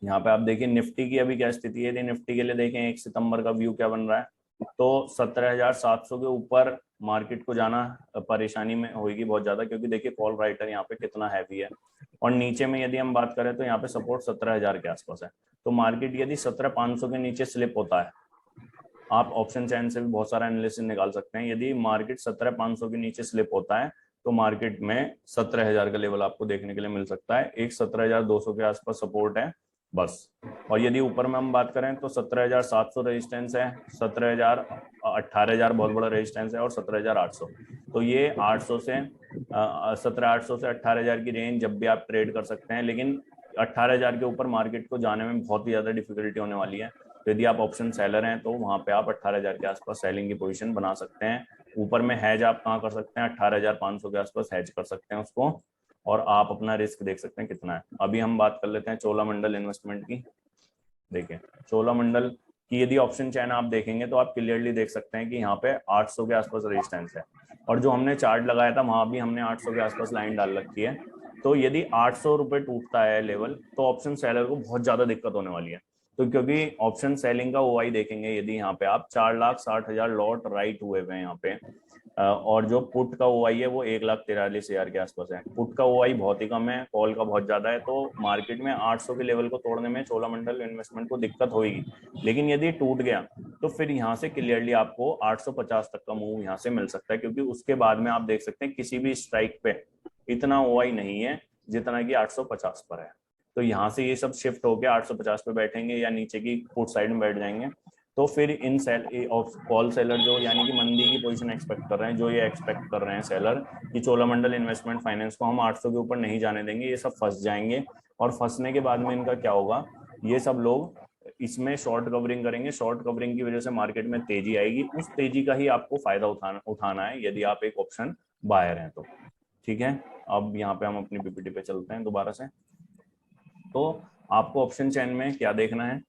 यहाँ पे आप देखिए निफ्टी की अभी क्या स्थिति है। यदि निफ्टी के लिए देखें 1 सितंबर का व्यू क्या बन रहा है, तो 17,700 के ऊपर मार्केट को जाना परेशानी में होगी बहुत ज्यादा, क्योंकि देखिए कॉल राइटर यहाँ पे कितना हैवी है। और नीचे में यदि हम बात करें तो यहाँ पे सपोर्ट 17,000 के आसपास है। तो मार्केट यदि 17,500 के नीचे स्लिप होता है, आप ऑप्शन चैन से भी बहुत सारा एनालिसिस निकाल सकते हैं। यदि मार्केट 17,500 के नीचे स्लिप होता है तो मार्केट में 17,000 का लेवल आपको देखने के लिए मिल सकता है। एक 17,200 के आसपास सपोर्ट है बस। और यदि ऊपर में हम बात करें तो 17,700 रेजिस्टेंस है, 17,000, 18,000 बहुत बड़ा रेजिस्टेंस है, और 17,800। तो ये 800 से 17,800 से 18,000 की रेंज जब भी आप ट्रेड कर सकते हैं, लेकिन 18,000 के ऊपर मार्केट को जाने में बहुत ही ज्यादा डिफिकल्टी होने वाली है। तो यदि आप ऑप्शन सेलर हैं तो वहां पे आप 18,000 के आसपास सेलिंग की पोजीशन बना सकते हैं। ऊपर में हैज आप कहाँ कर सकते हैं, 18,500 के आसपास हैज कर सकते हैं उसको, और आप अपना रिस्क देख सकते हैं कितना है। अभी हम बात कर लेते हैं चोलामंडल इन्वेस्टमेंट की। देखिए चोलामंडल की यदि ऑप्शन चैन आप देखेंगे तो आप क्लियरली देख सकते हैं कि यहाँ पे 800 के आसपास रेजिस्टेंस है, और जो हमने चार्ट लगाया था वहां भी हमने 800 के आसपास लाइन डाल रखी है। तो यदि 800 रुपए टूटता है लेवल तो ऑप्शन सेलर को बहुत ज्यादा दिक्कत होने वाली है। तो क्योंकि ऑप्शन सेलिंग का ओआई देखेंगे, यदि यहाँ पे आप 4,60,000 लॉट राइट हुए हुए हैं यहाँ पे, और जो पुट का ओआई है वो 1,43,000 के आसपास है। पुट का ओआई बहुत ही कम है, कॉल का बहुत ज्यादा है। तो मार्केट में 800 के लेवल को तोड़ने में चोलामंडल इन्वेस्टमेंट को दिक्कत होगी, लेकिन यदि टूट गया तो फिर यहाँ से क्लियरली आपको 850 तक का मूव यहाँ से मिल सकता है, क्योंकि उसके बाद में आप देख सकते हैं किसी भी स्ट्राइक पे इतना ओआई नहीं है जितना कि 850 पर है। तो यहाँ से ये सब शिफ्ट होकर 850 पे बैठेंगे या नीचे की पुट साइड में बैठ जाएंगे, तो फिर इन कॉल सेलर जो यानी कि मंदी की पोजीशन एक्सपेक्ट कर रहे हैं, जो ये एक्सपेक्ट कर रहे हैं सेलर कि चोलामंडल इन्वेस्टमेंट फाइनेंस को हम 800 के ऊपर नहीं जाने देंगे, ये सब फंस जाएंगे। और फंसने के बाद में इनका क्या होगा, ये सब लोग इसमें शॉर्ट कवरिंग करेंगे। शॉर्ट कवरिंग की वजह से मार्केट में तेजी आएगी, उस तेजी का ही आपको फायदा उठाना है यदि आप एक ऑप्शन बायर हैं तो। ठीक है, अब यहाँ पे हम अपनी पीपीटी पे चलते हैं दोबारा से। तो आपको ऑप्शन चेन में क्या देखना है,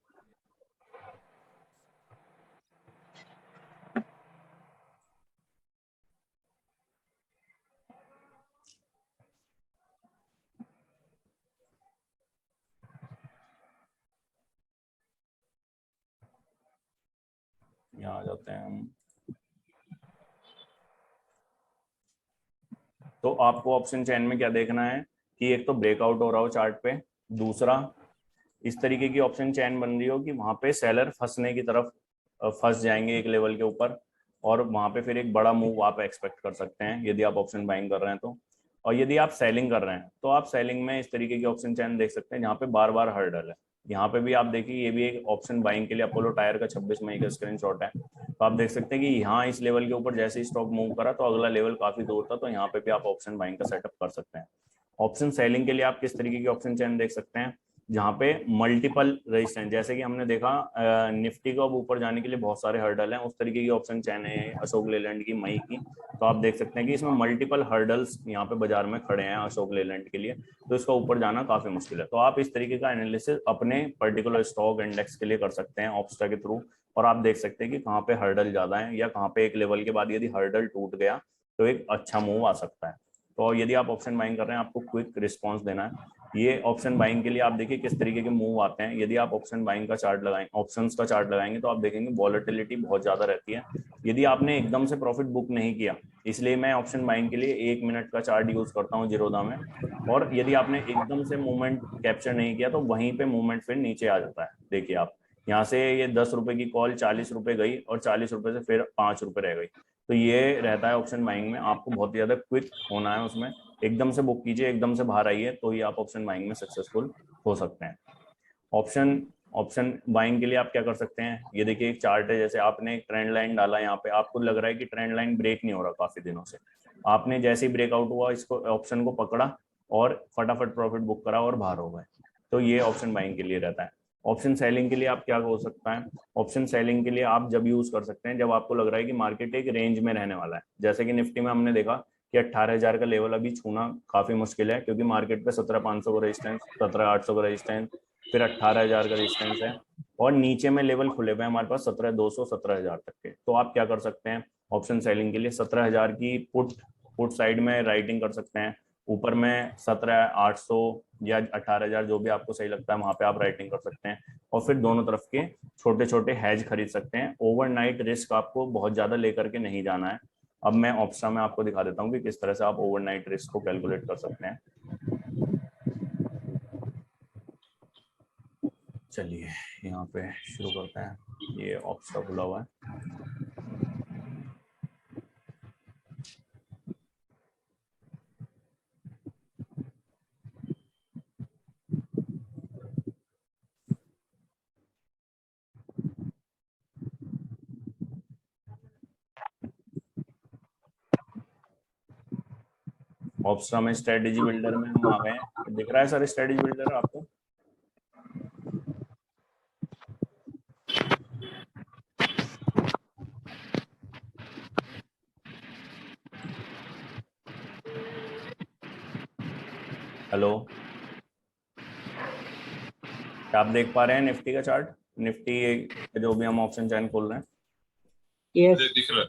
यहाँ आ जाते हैं हम। तो आपको ऑप्शन चेन में क्या देखना है कि एक तो ब्रेकआउट हो रहा हो चार्ट पे, दूसरा इस तरीके की ऑप्शन चेन बन रही हो कि वहां पे सेलर फंसने की तरफ फंस जाएंगे एक लेवल के ऊपर, और वहां पे फिर एक बड़ा मूव आप एक्सपेक्ट कर सकते हैं यदि आप ऑप्शन बाइंग कर रहे हैं तो। और यदि आप सेलिंग कर रहे हैं तो आप सेलिंग में इस तरीके की ऑप्शन चेन देख सकते हैं जहाँ पे बार बार हर्डल है। यहाँ पे भी आप देखिए, ये भी एक ऑप्शन बाइंग के लिए अपोलो टायर का 26 मई का स्क्रीनशॉट है। तो आप देख सकते हैं कि यहाँ इस लेवल के ऊपर जैसे ही स्टॉक मूव करा तो अगला लेवल काफी दूर था, तो यहाँ पे भी आप ऑप्शन बाइंग का सेटअप कर सकते हैं। ऑप्शन सेलिंग के लिए आप किस तरीके की ऑप्शन चेन देख सकते हैं, जहाँ पे मल्टीपल रेजिस्टेंस, जैसे कि हमने देखा निफ्टी को अब ऊपर जाने के लिए बहुत सारे हर्डल हैं, उस तरीके की ऑप्शन चेन है अशोक लेलैंड की मई की। तो आप देख सकते हैं कि इसमें मल्टीपल हर्डल्स यहाँ पे बाजार में खड़े हैं अशोक लेलैंड के लिए, तो इसका ऊपर जाना काफी मुश्किल है। तो आप इस तरीके का एनालिसिस अपने पर्टिकुलर स्टॉक इंडेक्स के लिए कर सकते हैं ऑप्स्टा के थ्रू, और आप देख सकते हैं कि कहाँ पे हर्डल ज्यादा है या कहाँ पे एक लेवल के बाद यदि हर्डल टूट गया तो एक अच्छा मूव आ सकता है। तो यदि आप ऑप्शन बाइंग कर रहे हैं आपको क्विक रिस्पॉन्स देना है। ये ऑप्शन बाइंग के लिए आप देखिए किस तरीके के मूव आते हैं। यदि आप ऑप्शन बाइंग का चार्ट लगाएं, ऑप्शंस का चार्ट लगाएंगे तो आप देखेंगे वॉलेटिलिटी बहुत ज्यादा रहती है। यदि आपने एकदम से प्रॉफिट बुक नहीं किया, इसलिए मैं ऑप्शन बाइंग के लिए 1 मिनट का चार्ट यूज करता हूँ जीरोधा में। और यदि आपने एकदम से मूवमेंट कैप्चर नहीं किया तो वहीं पे मूवमेंट फिर नीचे आ जाता है। देखिए आप यहाँ से ये 10 रुपए की कॉल 40 रुपए गई और 40 रुपए से फिर 5 रुपए रह गई। तो ये रहता है ऑप्शन बाइंग में, आपको बहुत ज्यादा क्विक होना है उसमें। एकदम से बुक कीजिए, एकदम से बाहर आइए, तो ही आप ऑप्शन बाइंग में सक्सेसफुल हो सकते हैं। ऑप्शन ऑप्शन बाइंग के लिए आप क्या कर सकते हैं, ये देखिए एक चार्ट है, जैसे आपने एक ट्रेंड लाइन डाला, यहाँ पे आपको लग रहा है कि ट्रेंड लाइन ब्रेक नहीं हो रहा काफी दिनों से। आपने जैसे ही ब्रेकआउट हुआ इसको ऑप्शन को पकड़ा और फटाफट प्रॉफिट बुक करा और बाहर हो गए। तो ये ऑप्शन बाइंग के लिए रहता है। ऑप्शन सेलिंग के लिए आप क्या हो सकता है, ऑप्शन सेलिंग के लिए आप जब यूज कर सकते हैं जब आपको लग रहा है कि मार्केट एक रेंज में रहने वाला है। जैसे कि निफ्टी में हमने देखा कि 18,000 का लेवल अभी छूना काफी मुश्किल है, क्योंकि मार्केट पे 17,500 का रेजिस्टेंस, 17,800 का रेजिस्टेंस, फिर 18,000 का रेजिस्टेंस है, और नीचे में लेवल खुले हुए हैं हमारे पास 17,200 17,000 तक के। तो आप क्या कर सकते हैं ऑप्शन सेलिंग के लिए, 17,000 की पुट साइड में राइटिंग कर सकते हैं, ऊपर में 17,800 या 18,000 जो भी आपको सही लगता है वहां पे आप राइटिंग कर सकते हैं। और फिर दोनों तरफ के छोटे छोटे हैज खरीद सकते हैं। ओवरनाइट रिस्क आपको बहुत ज्यादा लेकर के नहीं जाना है। अब मैं ऑप्शन में आपको दिखा देता हूँ कि किस तरह से आप ओवरनाइट रिस्क को कैलकुलेट कर सकते हैं। चलिए यहाँ पे शुरू करते हैं। ये ऑप्शन खुला हुआ है। ऑप्शन में स्ट्रेटेजी बिल्डर में हम आ गए हैं। दिख रहा है सर स्ट्रेटेजी बिल्डर आपको? हेलो, क्या आप देख पा रहे हैं निफ्टी का चार्ट? निफ्टी जो भी हम ऑप्शन चैन खोल रहे हैं। दिख रहा है।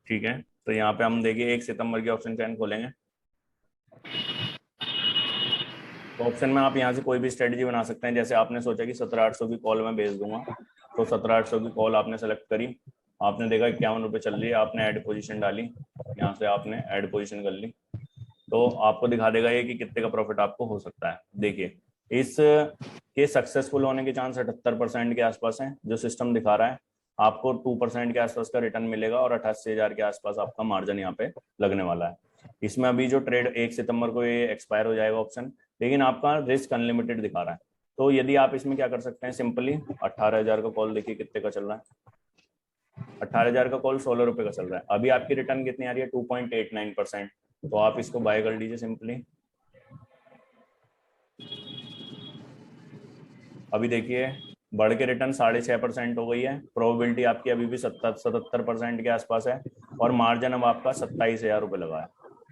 ठीक है, तो यहाँ पे हम देखिए 1 सितंबर की ऑप्शन चैन खोलेंगे। तो ऑप्शन में आप यहाँ से कोई भी स्ट्रेटजी बना सकते हैं। जैसे आपने सोचा कि 17,800 की कॉल मैं बेच दूंगा, तो 17,800 की कॉल आपने सेलेक्ट करी, आपने देखा 51 रुपये चल रही है, आपने ऐड पोजीशन डाली, यहाँ से आपने ऐड पोजीशन कर ली, तो आपको दिखा देगा ये कि कितने का प्रॉफिट आपको हो सकता है। देखिए इस के सक्सेसफुल होने के चांस 78% के आसपास हैं, जो सिस्टम दिखा रहा है। आपको 2% के आसपास का रिटर्न मिलेगा और 88,000 के आसपास आपका मार्जिन यहाँ पे लगने वाला है। इसमें अभी जो ट्रेड 1 सितंबर को ये एक्सपायर हो जाएगा ऑप्शन, लेकिन आपका रिस्क अनलिमिटेड दिखा रहा है। तो यदि आप इसमें क्या कर सकते हैं, सिंपली 18,000 का कॉल देखिए कितने का चल रहा है। 18,000 का कॉल 16 रुपए का चल रहा है। अभी आपकी रिटर्न कितनी आ रही है, 2.89%। तो आप इसको बाय कर लीजिए सिंपली। अभी देखिए बढ़ के रिटर्न 6.5% हो गई है। प्रोबेबिलिटी आपकी अभी भी 77% के आसपास है, और मार्जिन अब आपका 27,000 रुपये लगा है।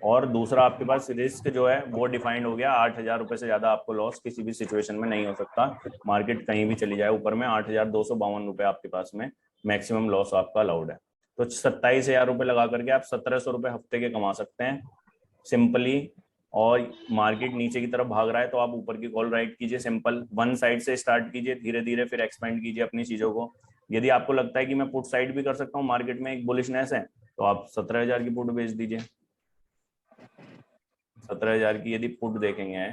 और दूसरा आपके पास रिस्क जो है वो डिफाइंड हो गया, 8,000 रुपये से ज्यादा आपको लॉस किसी भी सिचुएशन में नहीं हो सकता। मार्केट कहीं भी चली जाए ऊपर में 8,252 रुपये आपके पास में मैक्सिमम लॉस आपका अलाउड है। तो 27,000 रुपये लगा करके आप 1,700 रुपये हफ्ते के कमा सकते हैं सिंपली। और मार्केट नीचे की तरफ भाग रहा है तो आप ऊपर की कॉल राइट कीजिए, सिंपल वन साइड से स्टार्ट कीजिए, धीरे धीरे फिर एक्सपेंड कीजिए अपनी चीजों को। यदि आपको लगता है कि मैं पुट साइड भी कर सकता हूँ, मार्केट में एक बुलिशनेस है, तो आप 17,000 की पुट बेच दीजिए। 17,000 की यदि पुट देखेंगे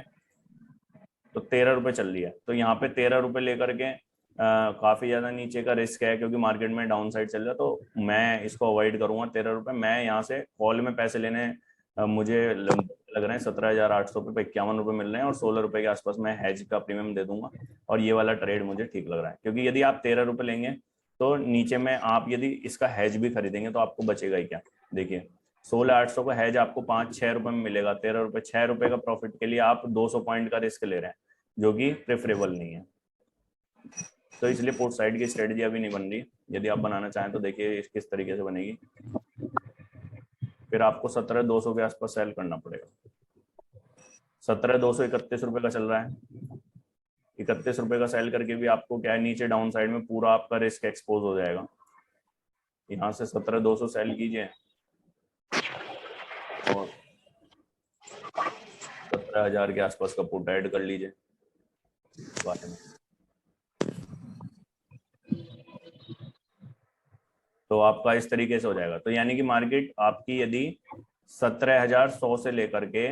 तो 13 रुपए चल रही है, तो यहाँ पे 13 रुपए लेकर के काफी ज्यादा नीचे का रिस्क है, क्योंकि मार्केट में डाउन साइड चल रहा है। तो मैं इसको अवॉइड करूंगा 13 रुपए। मैं यहाँ से कॉल में पैसे लेने मुझे लग रहे हैं 17,800 पे 51 रुपए मिल रहे हैं, और 16 रुपए के आसपास मैं हैज का प्रीमियम दे दूंगा। और ये वाला ट्रेड मुझे ठीक लग रहा है, क्योंकि यदि आप 13 रुपए लेंगे तो नीचे में आप यदि इसका हैज भी खरीदेंगे तो आपको बचेगा ही क्या। देखिए 16,800 का हैज आपको 5-6 रुपए में मिलेगा, 13 रुपए, 6 रुपए का प्रॉफिट के लिए आप 200 पॉइंट का रिस्क ले रहे हैं, जो कि प्रेफरेबल नहीं है। तो इसलिए पोर्ट साइड की स्ट्रेटजी अभी नहीं बन रही। यदि आप बनाना चाहें तो देखिए किस तरीके से बनेगी। फिर आपको 17,200 के आसपास सेल करना पड़ेगा। 17,200 31 रुपए का चल रहा है। 31 रुपए का सेल करके भी आपको क्या है, नीचे डाउन साइड में पूरा आपका रिस्क एक्सपोज हो जाएगा। यहाँ से 17,200 सेल कीजिए और 17,000 के आसपास का पुट ऐड कर लीजिए बारे में। तो आपका इस तरीके से हो जाएगा। तो यानी कि मार्केट आपकी यदि 17,100 से लेकर के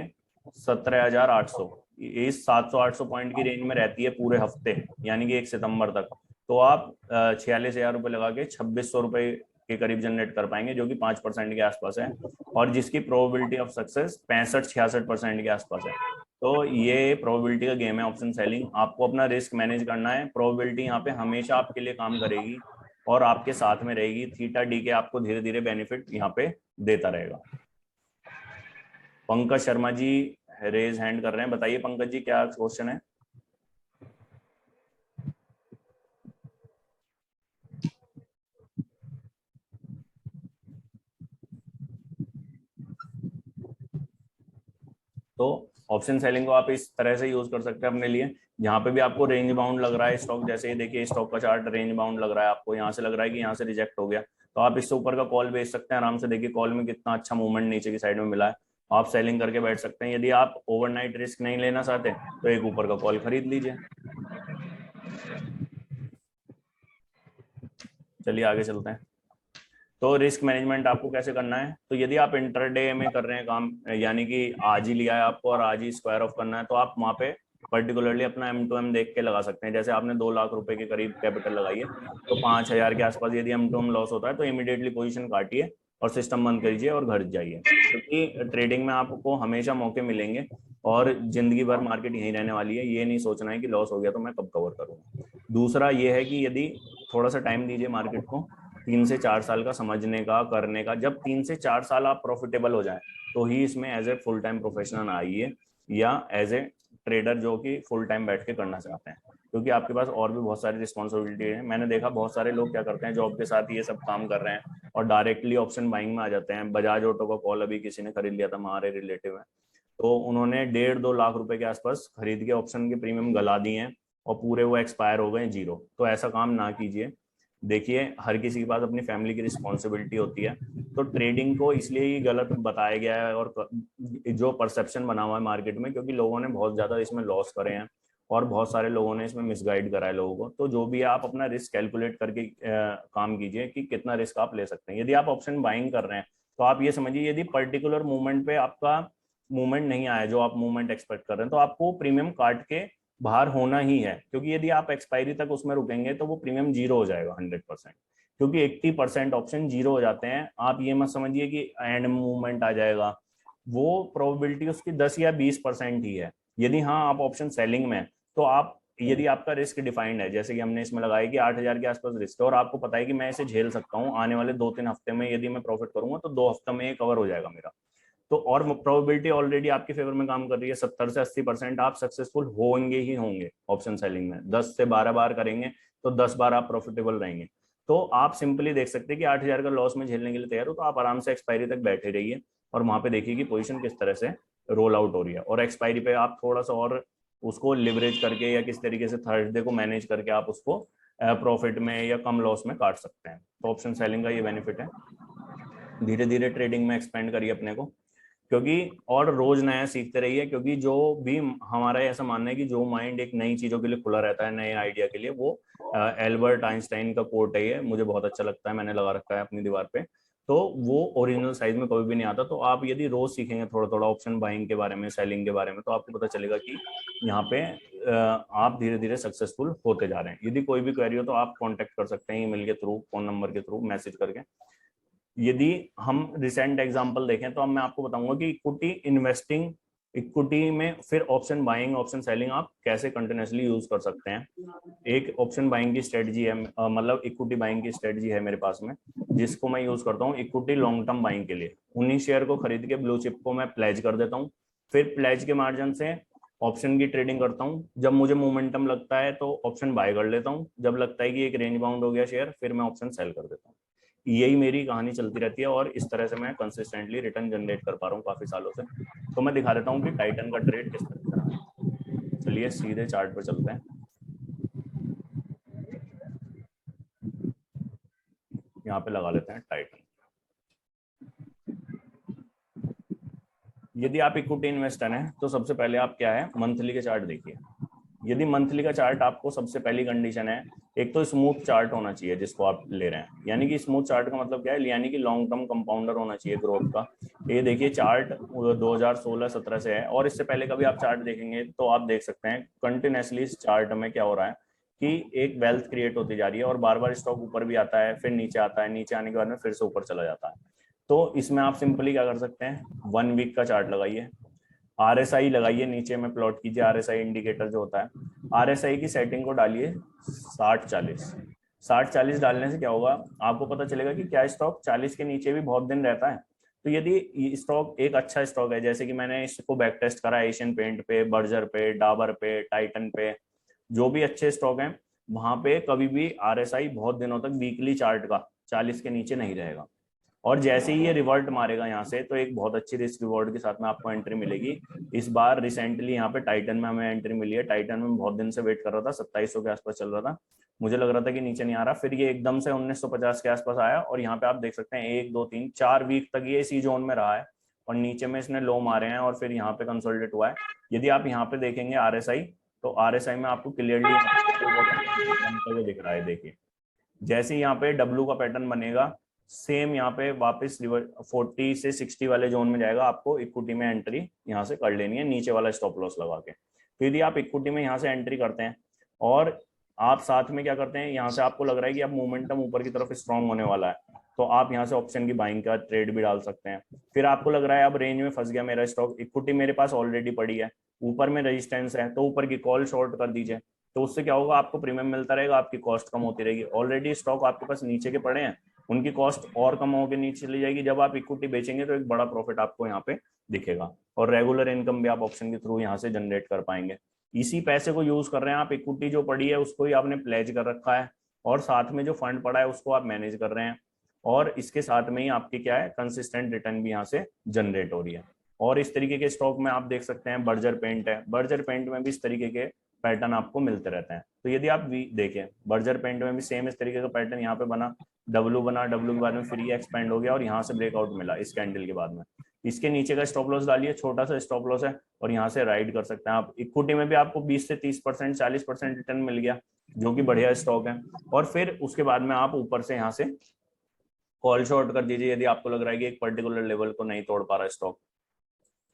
17,800, इस 700-800 पॉइंट की रेंज में रहती है पूरे हफ्ते, यानी कि 1 सितंबर तक, तो आप 46,000 रुपये लगा के 2,600 रुपये के करीब जनरेट कर पाएंगे, जो कि 5% के आसपास है, और जिसकी प्रोबेबिलिटी ऑफ सक्सेस 65-66% के आसपास है। तो ये प्रोबेबिलिटी का गेम है ऑप्शन सेलिंग। आपको अपना रिस्क मैनेज करना है। प्रोबेबिलिटी यहाँ पे हमेशा आपके लिए काम करेगी और आपके साथ में रहेगी। थीटा डी के आपको धीरे धीरे बेनिफिट यहाँ पे देता रहेगा। पंकज शर्मा जी रेज हैंड कर रहे हैं, बताइए पंकज जी क्या क्वेश्चन है। तो ऑप्शन सेलिंग को आप इस तरह से यूज कर सकते हैं अपने लिए, जहां पे भी आपको रेंज बाउंड लग रहा है स्टॉक, जैसे ये देखिए स्टॉक का चार्ट रेंज बाउंड लग रहा है, आपको यहाँ से लग रहा है कि यहाँ से रिजेक्ट हो गया, तो आप इससे ऊपर का कॉल बेच सकते हैं आराम से। देखिए कॉल में कितना अच्छा मूवमेंट नीचे की साइड में मिला है, आप सेलिंग करके बैठ सकते हैं। यदि आप ओवरनाइट रिस्क नहीं लेना चाहते तो एक ऊपर का कॉल खरीद लीजिए। चलिए आगे चलते हैं। तो रिस्क मैनेजमेंट आपको कैसे करना है, तो यदि आप इंटरडे में कर रहे हैं काम, यानी कि आज ही लिया है आपको और आज ही स्क्वायर ऑफ करना है, तो आप वहाँ पे पर्टिकुलरली अपना M2M देख के लगा सकते हैं। जैसे आपने 2 लाख रुपए के करीब कैपिटल लगाई है, तो 5,000 के आसपास यदि M2M लॉस होता है तो इमीडिएटली पोजीशन काटिए और सिस्टम बंद करिए और घर जाइए, क्योंकि ट्रेडिंग में आपको हमेशा मौके मिलेंगे और जिंदगी भर मार्केट यहीं रहने वाली है। ये नहीं सोचना है कि लॉस हो गया तो मैं कब कवर करूँगा। दूसरा ये है कि यदि थोड़ा सा टाइम दीजिए मार्केट को, 3 से 4 साल का समझने का, करने का। जब 3 से 4 साल आप प्रॉफिटेबल हो जाए तो ही इसमें as a full time professional आइए, या एज ए ट्रेडर जो कि फुल टाइम बैठ के करना चाहते हैं, क्योंकि आपके पास और भी बहुत सारी रिस्पॉन्सिबिलिटी है। मैंने देखा बहुत सारे लोग क्या करते हैं, जॉब के साथ ये सब काम कर रहे हैं और डायरेक्टली ऑप्शन बाइंग में आ जाते हैं। बजाज ऑटो का कॉल अभी किसी ने खरीद लिया था, हमारे रिलेटिव है, तो उन्होंने 1.5-2 लाख रुपए के आसपास खरीद के ऑप्शन के प्रीमियम गला दिए हैं और पूरे वो एक्सपायर हो गए, जीरो। तो ऐसा काम ना कीजिए। देखिए हर किसी के पास अपनी फैमिली की रिस्पॉन्सिबिलिटी होती है, तो ट्रेडिंग को इसलिए ही गलत बताया गया है और जो परसेप्शन बना हुआ है मार्केट में, क्योंकि लोगों ने बहुत ज्यादा इसमें लॉस करे हैं और बहुत सारे लोगों ने इसमें मिसगाइड करा है लोगों को। तो जो भी है आप अपना रिस्क कैलकुलेट करके काम कीजिए कि कितना रिस्क आप ले सकते हैं। यदि आप ऑप्शन बाइंग कर रहे हैं तो आप ये समझिए यदि पर्टिकुलर मूवमेंट पे आपका मूवमेंट नहीं आया जो आप मूवमेंट एक्सपेक्ट कर रहे हैं, तो आपको प्रीमियम काट के बाहर होना ही है, क्योंकि यदि आप एक्सपायरी तक उसमें रुकेंगे तो वो प्रीमियम जीरो हो जाएगा 100%, क्योंकि 80% ऑप्शन जीरो हो जाते हैं। आप ये मत समझिए कि एंड मूवमेंट आ जाएगा, वो प्रोबेबिलिटी उसकी 10 या 20% ही है। यदि हाँ आप ऑप्शन सेलिंग में, तो आप यदि आपका रिस्क डिफाइंड है, जैसे कि हमने इसमें लगाया कि 8,000 के आसपास रिस्क है और आपको पता है कि मैं इसे झेल सकता हूँ, आने वाले 2-3 हफ्ते में यदि मैं प्रॉफिट करूंगा तो 2 हफ्ते में ये कवर हो जाएगा मेरा, तो और प्रोबेबिलिटी ऑलरेडी आपके फेवर में काम कर रही है। 70 से 80% आप सक्सेसफुल होंगे ही होंगे ऑप्शन सेलिंग में। 10 से 12 बार करेंगे तो 10 बार आप प्रॉफिटेबल रहेंगे। तो आप सिंपली देख सकते हैं कि 8,000 का लॉस में झेलने के लिए तैयार हो, तो आप आराम से एक्सपायरी तक बैठे रहिए और वहां पे देखिए कि पोजीशन किस तरह से रोल आउट हो रही है, और एक्सपायरी पे आप थोड़ा सा और उसको लिवरेज करके या किस तरीके से थर्सडे को मैनेज करके आप उसको प्रॉफिट में या कम लॉस में काट सकते हैं। तो ऑप्शन सेलिंग का ये बेनिफिट है। धीरे धीरे ट्रेडिंग में एक्सपेंड करिए अपने को, क्योंकि और रोज नया सीखते रहिए, क्योंकि जो भी हमारा ऐसा मानना है कि जो माइंड एक नई चीजों के लिए खुला रहता है, नए आइडिया के लिए, वो एल्बर्ट आइंस्टाइन का कोट है, ये मुझे बहुत अच्छा लगता है, मैंने लगा रखा है अपनी दीवार पे। तो वो ओरिजिनल साइज में कभी भी नहीं आता। तो आप यदि रोज सीखेंगे थोड़ा थोड़ा ऑप्शन बाइंग के बारे में, सेलिंग के बारे में, तो आपको पता चलेगा कि यहाँ पे आप धीरे धीरे सक्सेसफुल होते जा रहे हैं। यदि कोई भी क्वेरी हो तो आप कॉन्टेक्ट कर सकते हैं ईमेल के थ्रू, फोन नंबर के थ्रू, मैसेज करके। यदि हम रिसेंट एग्जांपल देखें तो अब मैं आपको बताऊंगा कि इक्विटी इन्वेस्टिंग, इक्विटी में फिर ऑप्शन बाइंग ऑप्शन सेलिंग आप कैसे कंटिन्यूसली यूज कर सकते हैं। एक ऑप्शन बाइंग की स्ट्रेटजी है, मतलब इक्विटी बाइंग की स्ट्रेटजी है मेरे पास में, जिसको मैं यूज करता हूँ इक्विटी लॉन्ग टर्म बाइंग के लिए। 19 शेयर को खरीद के ब्लू चिप को मैं प्लेज कर देता हूँ, फिर प्लेज के मार्जिन से ऑप्शन की ट्रेडिंग करता हूँ। जब मुझे मोमेंटम लगता है तो ऑप्शन बाय कर लेता हूँ, जब लगता है कि एक रेंज बाउंड हो गया शेयर, फिर मैं ऑप्शन सेल कर देता हूँ। यही मेरी कहानी चलती रहती है और इस तरह से मैं कंसिस्टेंटली रिटर्न जनरेट कर पा रहा हूँ काफी सालों से। तो मैं दिखा देता हूँ कि टाइटन का ट्रेड किस तरह से रहा है। चलिए सीधे चार्ट पर चलते हैं। यहाँ पे लगा लेते हैं टाइटन। यदि आप इक्विटी इन्वेस्टर हैं तो सबसे पहले आप क्या है, मंथली के चार्ट देखिए। यदि मंथली का चार्ट आपको, सबसे पहली कंडीशन है, एक तो स्मूथ चार्ट होना चाहिए जिसको आप ले रहे हैं। यानी कि स्मूथ चार्ट का मतलब क्या है, यानी कि लॉन्ग टर्म कंपाउंडर होना चाहिए ग्रोथ का। ये देखिए चार्ट 2016-17 से है, और इससे पहले कभी आप चार्ट देखेंगे तो आप देख सकते हैं कंटिन्यूसली इस चार्ट में क्या हो रहा है कि एक वेल्थ क्रिएट होती जा रही है, और बार बार स्टॉक ऊपर भी आता है, फिर नीचे आता है, नीचे आने के बाद में फिर से ऊपर चला जाता है। तो इसमें आप सिंपली क्या कर सकते हैं, 1 वीक का चार्ट लगाइए, RSI लगाइए, नीचे में प्लॉट कीजिए RSI इंडिकेटर जो होता है। RSI की सेटिंग को डालिए 60-40 डालने से क्या होगा, आपको पता चलेगा कि क्या स्टॉक 40 के नीचे भी बहुत दिन रहता है। तो यदि स्टॉक एक अच्छा स्टॉक है, जैसे कि मैंने इसको बैक टेस्ट करा एशियन पेंट पे, बर्जर पे, डाबर पे, टाइटन पे, जो भी अच्छे स्टॉक हैं वहां पे कभी भी RSI बहुत दिनों तक वीकली चार्ट का 40 के नीचे नहीं रहेगा। और जैसे ही ये रिवर्ट मारेगा यहाँ से, तो एक बहुत अच्छी रिस्क रिवॉर्ड के साथ में आपको एंट्री मिलेगी। इस बार रिसेंटली यहाँ पे टाइटन में हमें एंट्री मिली है। टाइटन में बहुत दिन से वेट कर रहा था, 2700 के आसपास चल रहा था, मुझे लग रहा था कि नीचे नहीं आ रहा, फिर ये एकदम से 1950 के आसपास आया, और यहाँ पे आप देख सकते हैं 1 2 3 4 वीक तक ये इसी जोन में रहा है, और नीचे में इसने लो मारे हैं, और फिर यहाँ पे कंसोलिडेट हुआ है। यदि आप यहाँ पे देखेंगे RSI, तो RSI में आपको क्लियरली दिख रहा है। देखिए जैसे यहाँ पे डब्ल्यू का पैटर्न बनेगा, सेम यहाँ पे वापस 40 से 60 वाले जोन में जाएगा। आपको इक्विटी में एंट्री यहाँ से कर लेनी है, नीचे वाला स्टॉप लॉस लगा के। तो यदि आप इक्विटी में यहाँ से एंट्री करते हैं, और आप साथ में क्या करते हैं, यहाँ से आपको लग रहा है कि अब मोमेंटम ऊपर की तरफ स्ट्रॉन्ग होने वाला है, तो आप यहाँ से ऑप्शन की बाइंग का ट्रेड भी डाल सकते हैं। फिर आपको लग रहा है अब रेंज में फंस गया मेरा स्टॉक, इक्विटी मेरे पास ऑलरेडी पड़ी है, ऊपर में रेजिस्टेंस है, तो ऊपर की कॉल शॉर्ट कर दीजिए। तो उससे क्या होगा, आपको प्रीमियम मिलता रहेगा, आपकी कॉस्ट कम होती रहेगी। ऑलरेडी स्टॉक आपके पास नीचे के पड़े हैं, उनकी कॉस्ट और कम होकर नीचे चली जाएगी। जब आप इक्विटी बेचेंगे तो एक बड़ा प्रॉफिट आपको यहाँ पे दिखेगा, और रेगुलर इनकम भी आप ऑप्शन के थ्रू यहाँ से जनरेट कर पाएंगे। इसी पैसे को यूज कर रहे हैं आप, इक्विटी जो पड़ी है उसको ही आपने प्लेज कर रखा है, और साथ में जो फंड पड़ा है उसको आप मैनेज कर रहे हैं, और इसके साथ में ही आपकी क्या है, कंसिस्टेंट रिटर्न भी यहाँ से जनरेट हो रही है। और इस तरीके के स्टॉक में आप देख सकते हैं बर्जर पेंट है, बर्जर पेंट में भी इस तरीके के पैटर्न आपको मिलते रहते हैं। तो यदि आप देखें बर्जर पेंट में भी सेम इस तरीके का पैटर्न यहाँ पे बना, डब्ल्यू बना, डब्ल्यू के बाद में फिर ये एक्सपेंड हो गया, और यहाँ से ब्रेकआउट मिला इस कैंडल के बाद में। इसके नीचे का स्टॉप लॉस डालिए, छोटा सा स्टॉप लॉस है, और यहाँ से राइड कर सकते हैं आप। इक्विटी में भी आपको 20 से 30%, 40% रिटर्न मिल गया, जो कि बढ़िया स्टॉक है। और फिर उसके बाद में आप ऊपर से यहाँ से कॉल शॉर्ट कर दीजिए, यदि आपको लग रहा है कि एक पर्टिकुलर लेवल को नहीं तोड़ पा रहा स्टॉक।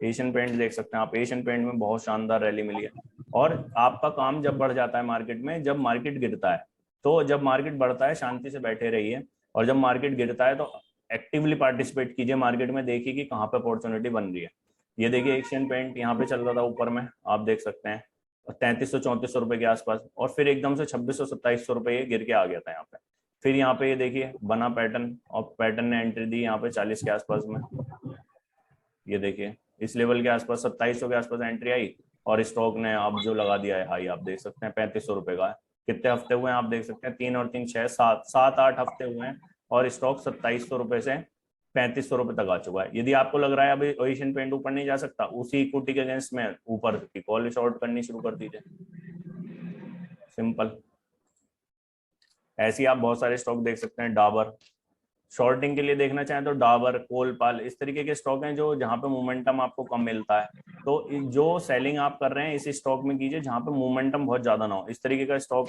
एशियन पेंट देख सकते हैं आप, एशियन पेंट में बहुत शानदार रैली मिली है। और आपका काम जब बढ़ जाता है मार्केट में, जब मार्केट गिरता है, तो जब मार्केट बढ़ता है शांति से बैठे रहिए, और जब मार्केट गिरता है तो एक्टिवली पार्टिसिपेट कीजिए मार्केट में, देखिए कि कहाँ पे अपॉर्चुनिटी बन रही है। ये देखिए एशियन पेंट यहाँ पे चल रहा था ऊपर में, आप देख सकते हैं 3300-3400 रुपए के आसपास, और फिर एकदम से 2600-2700 रुपए ये गिर के आ गया था यहाँ पे। फिर यहाँ पे ये देखिए बना पैटर्न, और पैटर्न ने एंट्री दी यहाँ पे 40 के आसपास में। ये देखिए इस लेवल के आसपास 2700 के आसपास एंट्री आई, और स्टॉक ने अब जो लगा दिया है हाई, आप देख सकते हैं 3500 रुपए का है। कितने हफ्ते हुए हैं आप देख सकते हैं, 3 और 3 6 7 8 हफ्ते हुए हैं, और स्टॉक 2700 रुपए से 3500 रुपए तक आ चुका है। यदि आपको लग रहा है अभी एशियन पेंट ऊपर नहीं जा सकता, उसी इक्विटी के अगेंस्ट में ऊपर की कॉल शॉर्ट करनी शुरू कर दीजिए, सिंपल। ऐसे ही आप बहुत सारे स्टॉक देख सकते हैं। डाबर शॉर्टिंग के लिए देखना चाहें तो डाबर, कोलपाल, इस तरीके के स्टॉक हैं जो जहां पे मोमेंटम आपको कम मिलता है। तो जो सेलिंग आप कर रहे हैं इस स्टॉक में कीजिए जहां पे मोमेंटम बहुत ज्यादा ना हो। इस तरीके का स्टॉक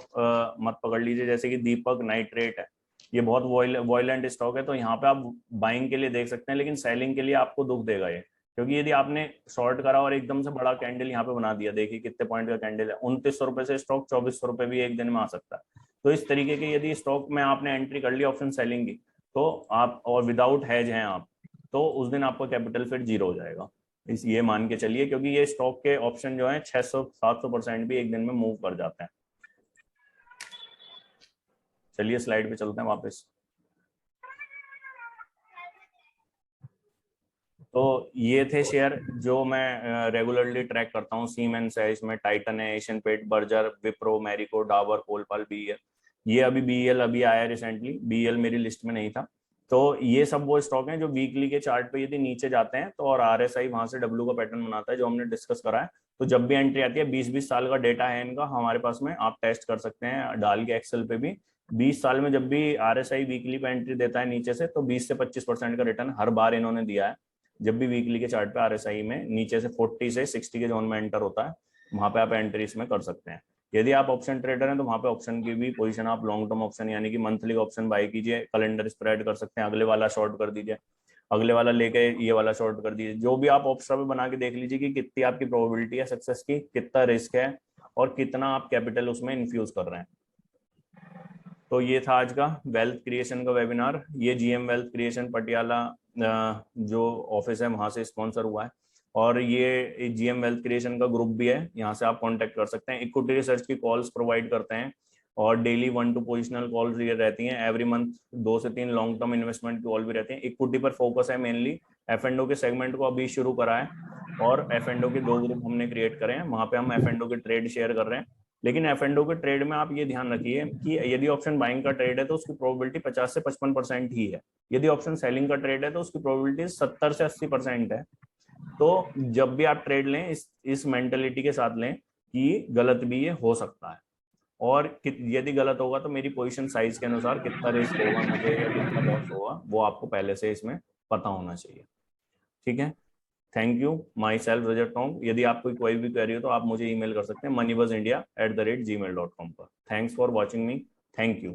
मत पकड़ लीजिए, जैसे कि दीपक नाइट्रेट है, ये बहुत वॉयलेंट स्टॉक है, तो यहाँ पे आप बाइंग के लिए देख सकते हैं, लेकिन सेलिंग के लिए आपको दुख देगा ये, क्योंकि यदि आपने शॉर्ट करा और एकदम से बड़ा कैंडल यहाँ पे बना दिया, देखिए कितने पॉइंट का कैंडल है, 2900 रुपए से स्टॉक 2400 रुपए भी एक दिन में आ सकता है। तो इस तरीके के यदि स्टॉक में आपने एंट्री कर ली ऑप्शन सेलिंग की, तो आप, और विदाउट हैज हैं आप, तो उस दिन आपका कैपिटल फिर जीरो हो जाएगा, इस ये मान के चलिए, क्योंकि ये स्टॉक के ऑप्शन जो है 600-700% भी एक दिन में मूव कर जाते हैं। चलिए स्लाइड पे चलते हैं वापस। तो ये थे शेयर जो मैं रेगुलरली ट्रैक करता हूँ। सीमेंस है, इसमें टाइटन है, Asian paint, Berger, Wipro, Marico, Dabur, Colpal, BL. ये अभी बीएल अभी आया रिसेंटली, बीएल मेरी लिस्ट में नहीं था। तो ये सब वो स्टॉक हैं जो वीकली के चार्ट पे यदि नीचे जाते हैं तो, और RSI वहां से डब्ल्यू का पैटर्न बनाता है जो हमने डिस्कस करा है, तो जब भी एंट्री आती है, 20-20 साल का डेटा है इनका हमारे पास में, आप टेस्ट कर सकते हैं डाल के एक्सेल पे भी। 20 साल में जब भी RSI वीकली पे एंट्री देता है नीचे से, तो 20 से 25% का रिटर्न हर बार इन्होंने दिया है। जब भी वीकली के चार्ट पे RSI में नीचे से 40 से 60 के जोन में एंटर होता है, वहां पे आप एंट्री इसमें कर सकते हैं। यदि आप ऑप्शन ट्रेडर हैं तो वहां पे ऑप्शन की भी पोजीशन आप लॉन्ग टर्म ऑप्शन यानी कि मंथली ऑप्शन बाय कीजिए, कैलेंडर स्प्रेड कर सकते हैं, अगले वाला शॉर्ट कर दीजिए, अगले वाला लेके ये वाला शॉर्ट कर दीजिए। जो भी आप ऑप्शन पे बना के देख लीजिए कि कितनी आपकी प्रोबेबिलिटी है सक्सेस की, कितना रिस्क है और कितना आप कैपिटल उसमें इन्फ्यूज कर रहे हैं। तो ये था आज का वेल्थ क्रिएशन का वेबिनार। ये GM वेल्थ क्रिएशन पटियाला जो ऑफिस है वहां से स्पॉन्सर हुआ है, और ये GM वेल्थ क्रिएशन का ग्रुप भी है, यहाँ से आप कांटेक्ट कर सकते हैं। इक्विटी रिसर्च की कॉल्स प्रोवाइड करते हैं और डेली 1 to पोजिशनल कॉल्स ये रहती हैं। एवरी मंथ 2 से 3 लॉन्ग टर्म इन्वेस्टमेंट की कॉल भी रहती हैं। इक्विटी पर फोकस है मेनली। F&O के सेगमेंट को अभी शुरू करा है और F&O के 2 ग्रुप हमने क्रिएट करे हैं, वहां पे हम F&O के ट्रेड शेयर कर रहे हैं। लेकिन F&O के ट्रेड में आप ये ध्यान रखिए कि यदि ऑप्शन बाइंग का ट्रेड है तो उसकी प्रोबेबिलिटी 50 से 55% ही है। यदि ऑप्शन सेलिंग का ट्रेड है तो उसकी प्रोबेबिलिटी 70 से 80% है। तो जब भी आप ट्रेड लें इस मेंटेलिटी के साथ लें कि गलत भी ये हो सकता है, और यदि गलत होगा तो मेरी पोजीशन साइज के अनुसार कितना रिस्क होगा मुझे या कितना लॉस होगा वो आपको पहले से इसमें पता होना चाहिए। ठीक है, थैंक यू। माई सेल्फ रजत टोंग। यदि आपको कोई भी क्वेरी हो तो आप मुझे ईमेल कर सकते हैं moneybuzindia@gmail.com पर। Thanks for watching me. Thank you.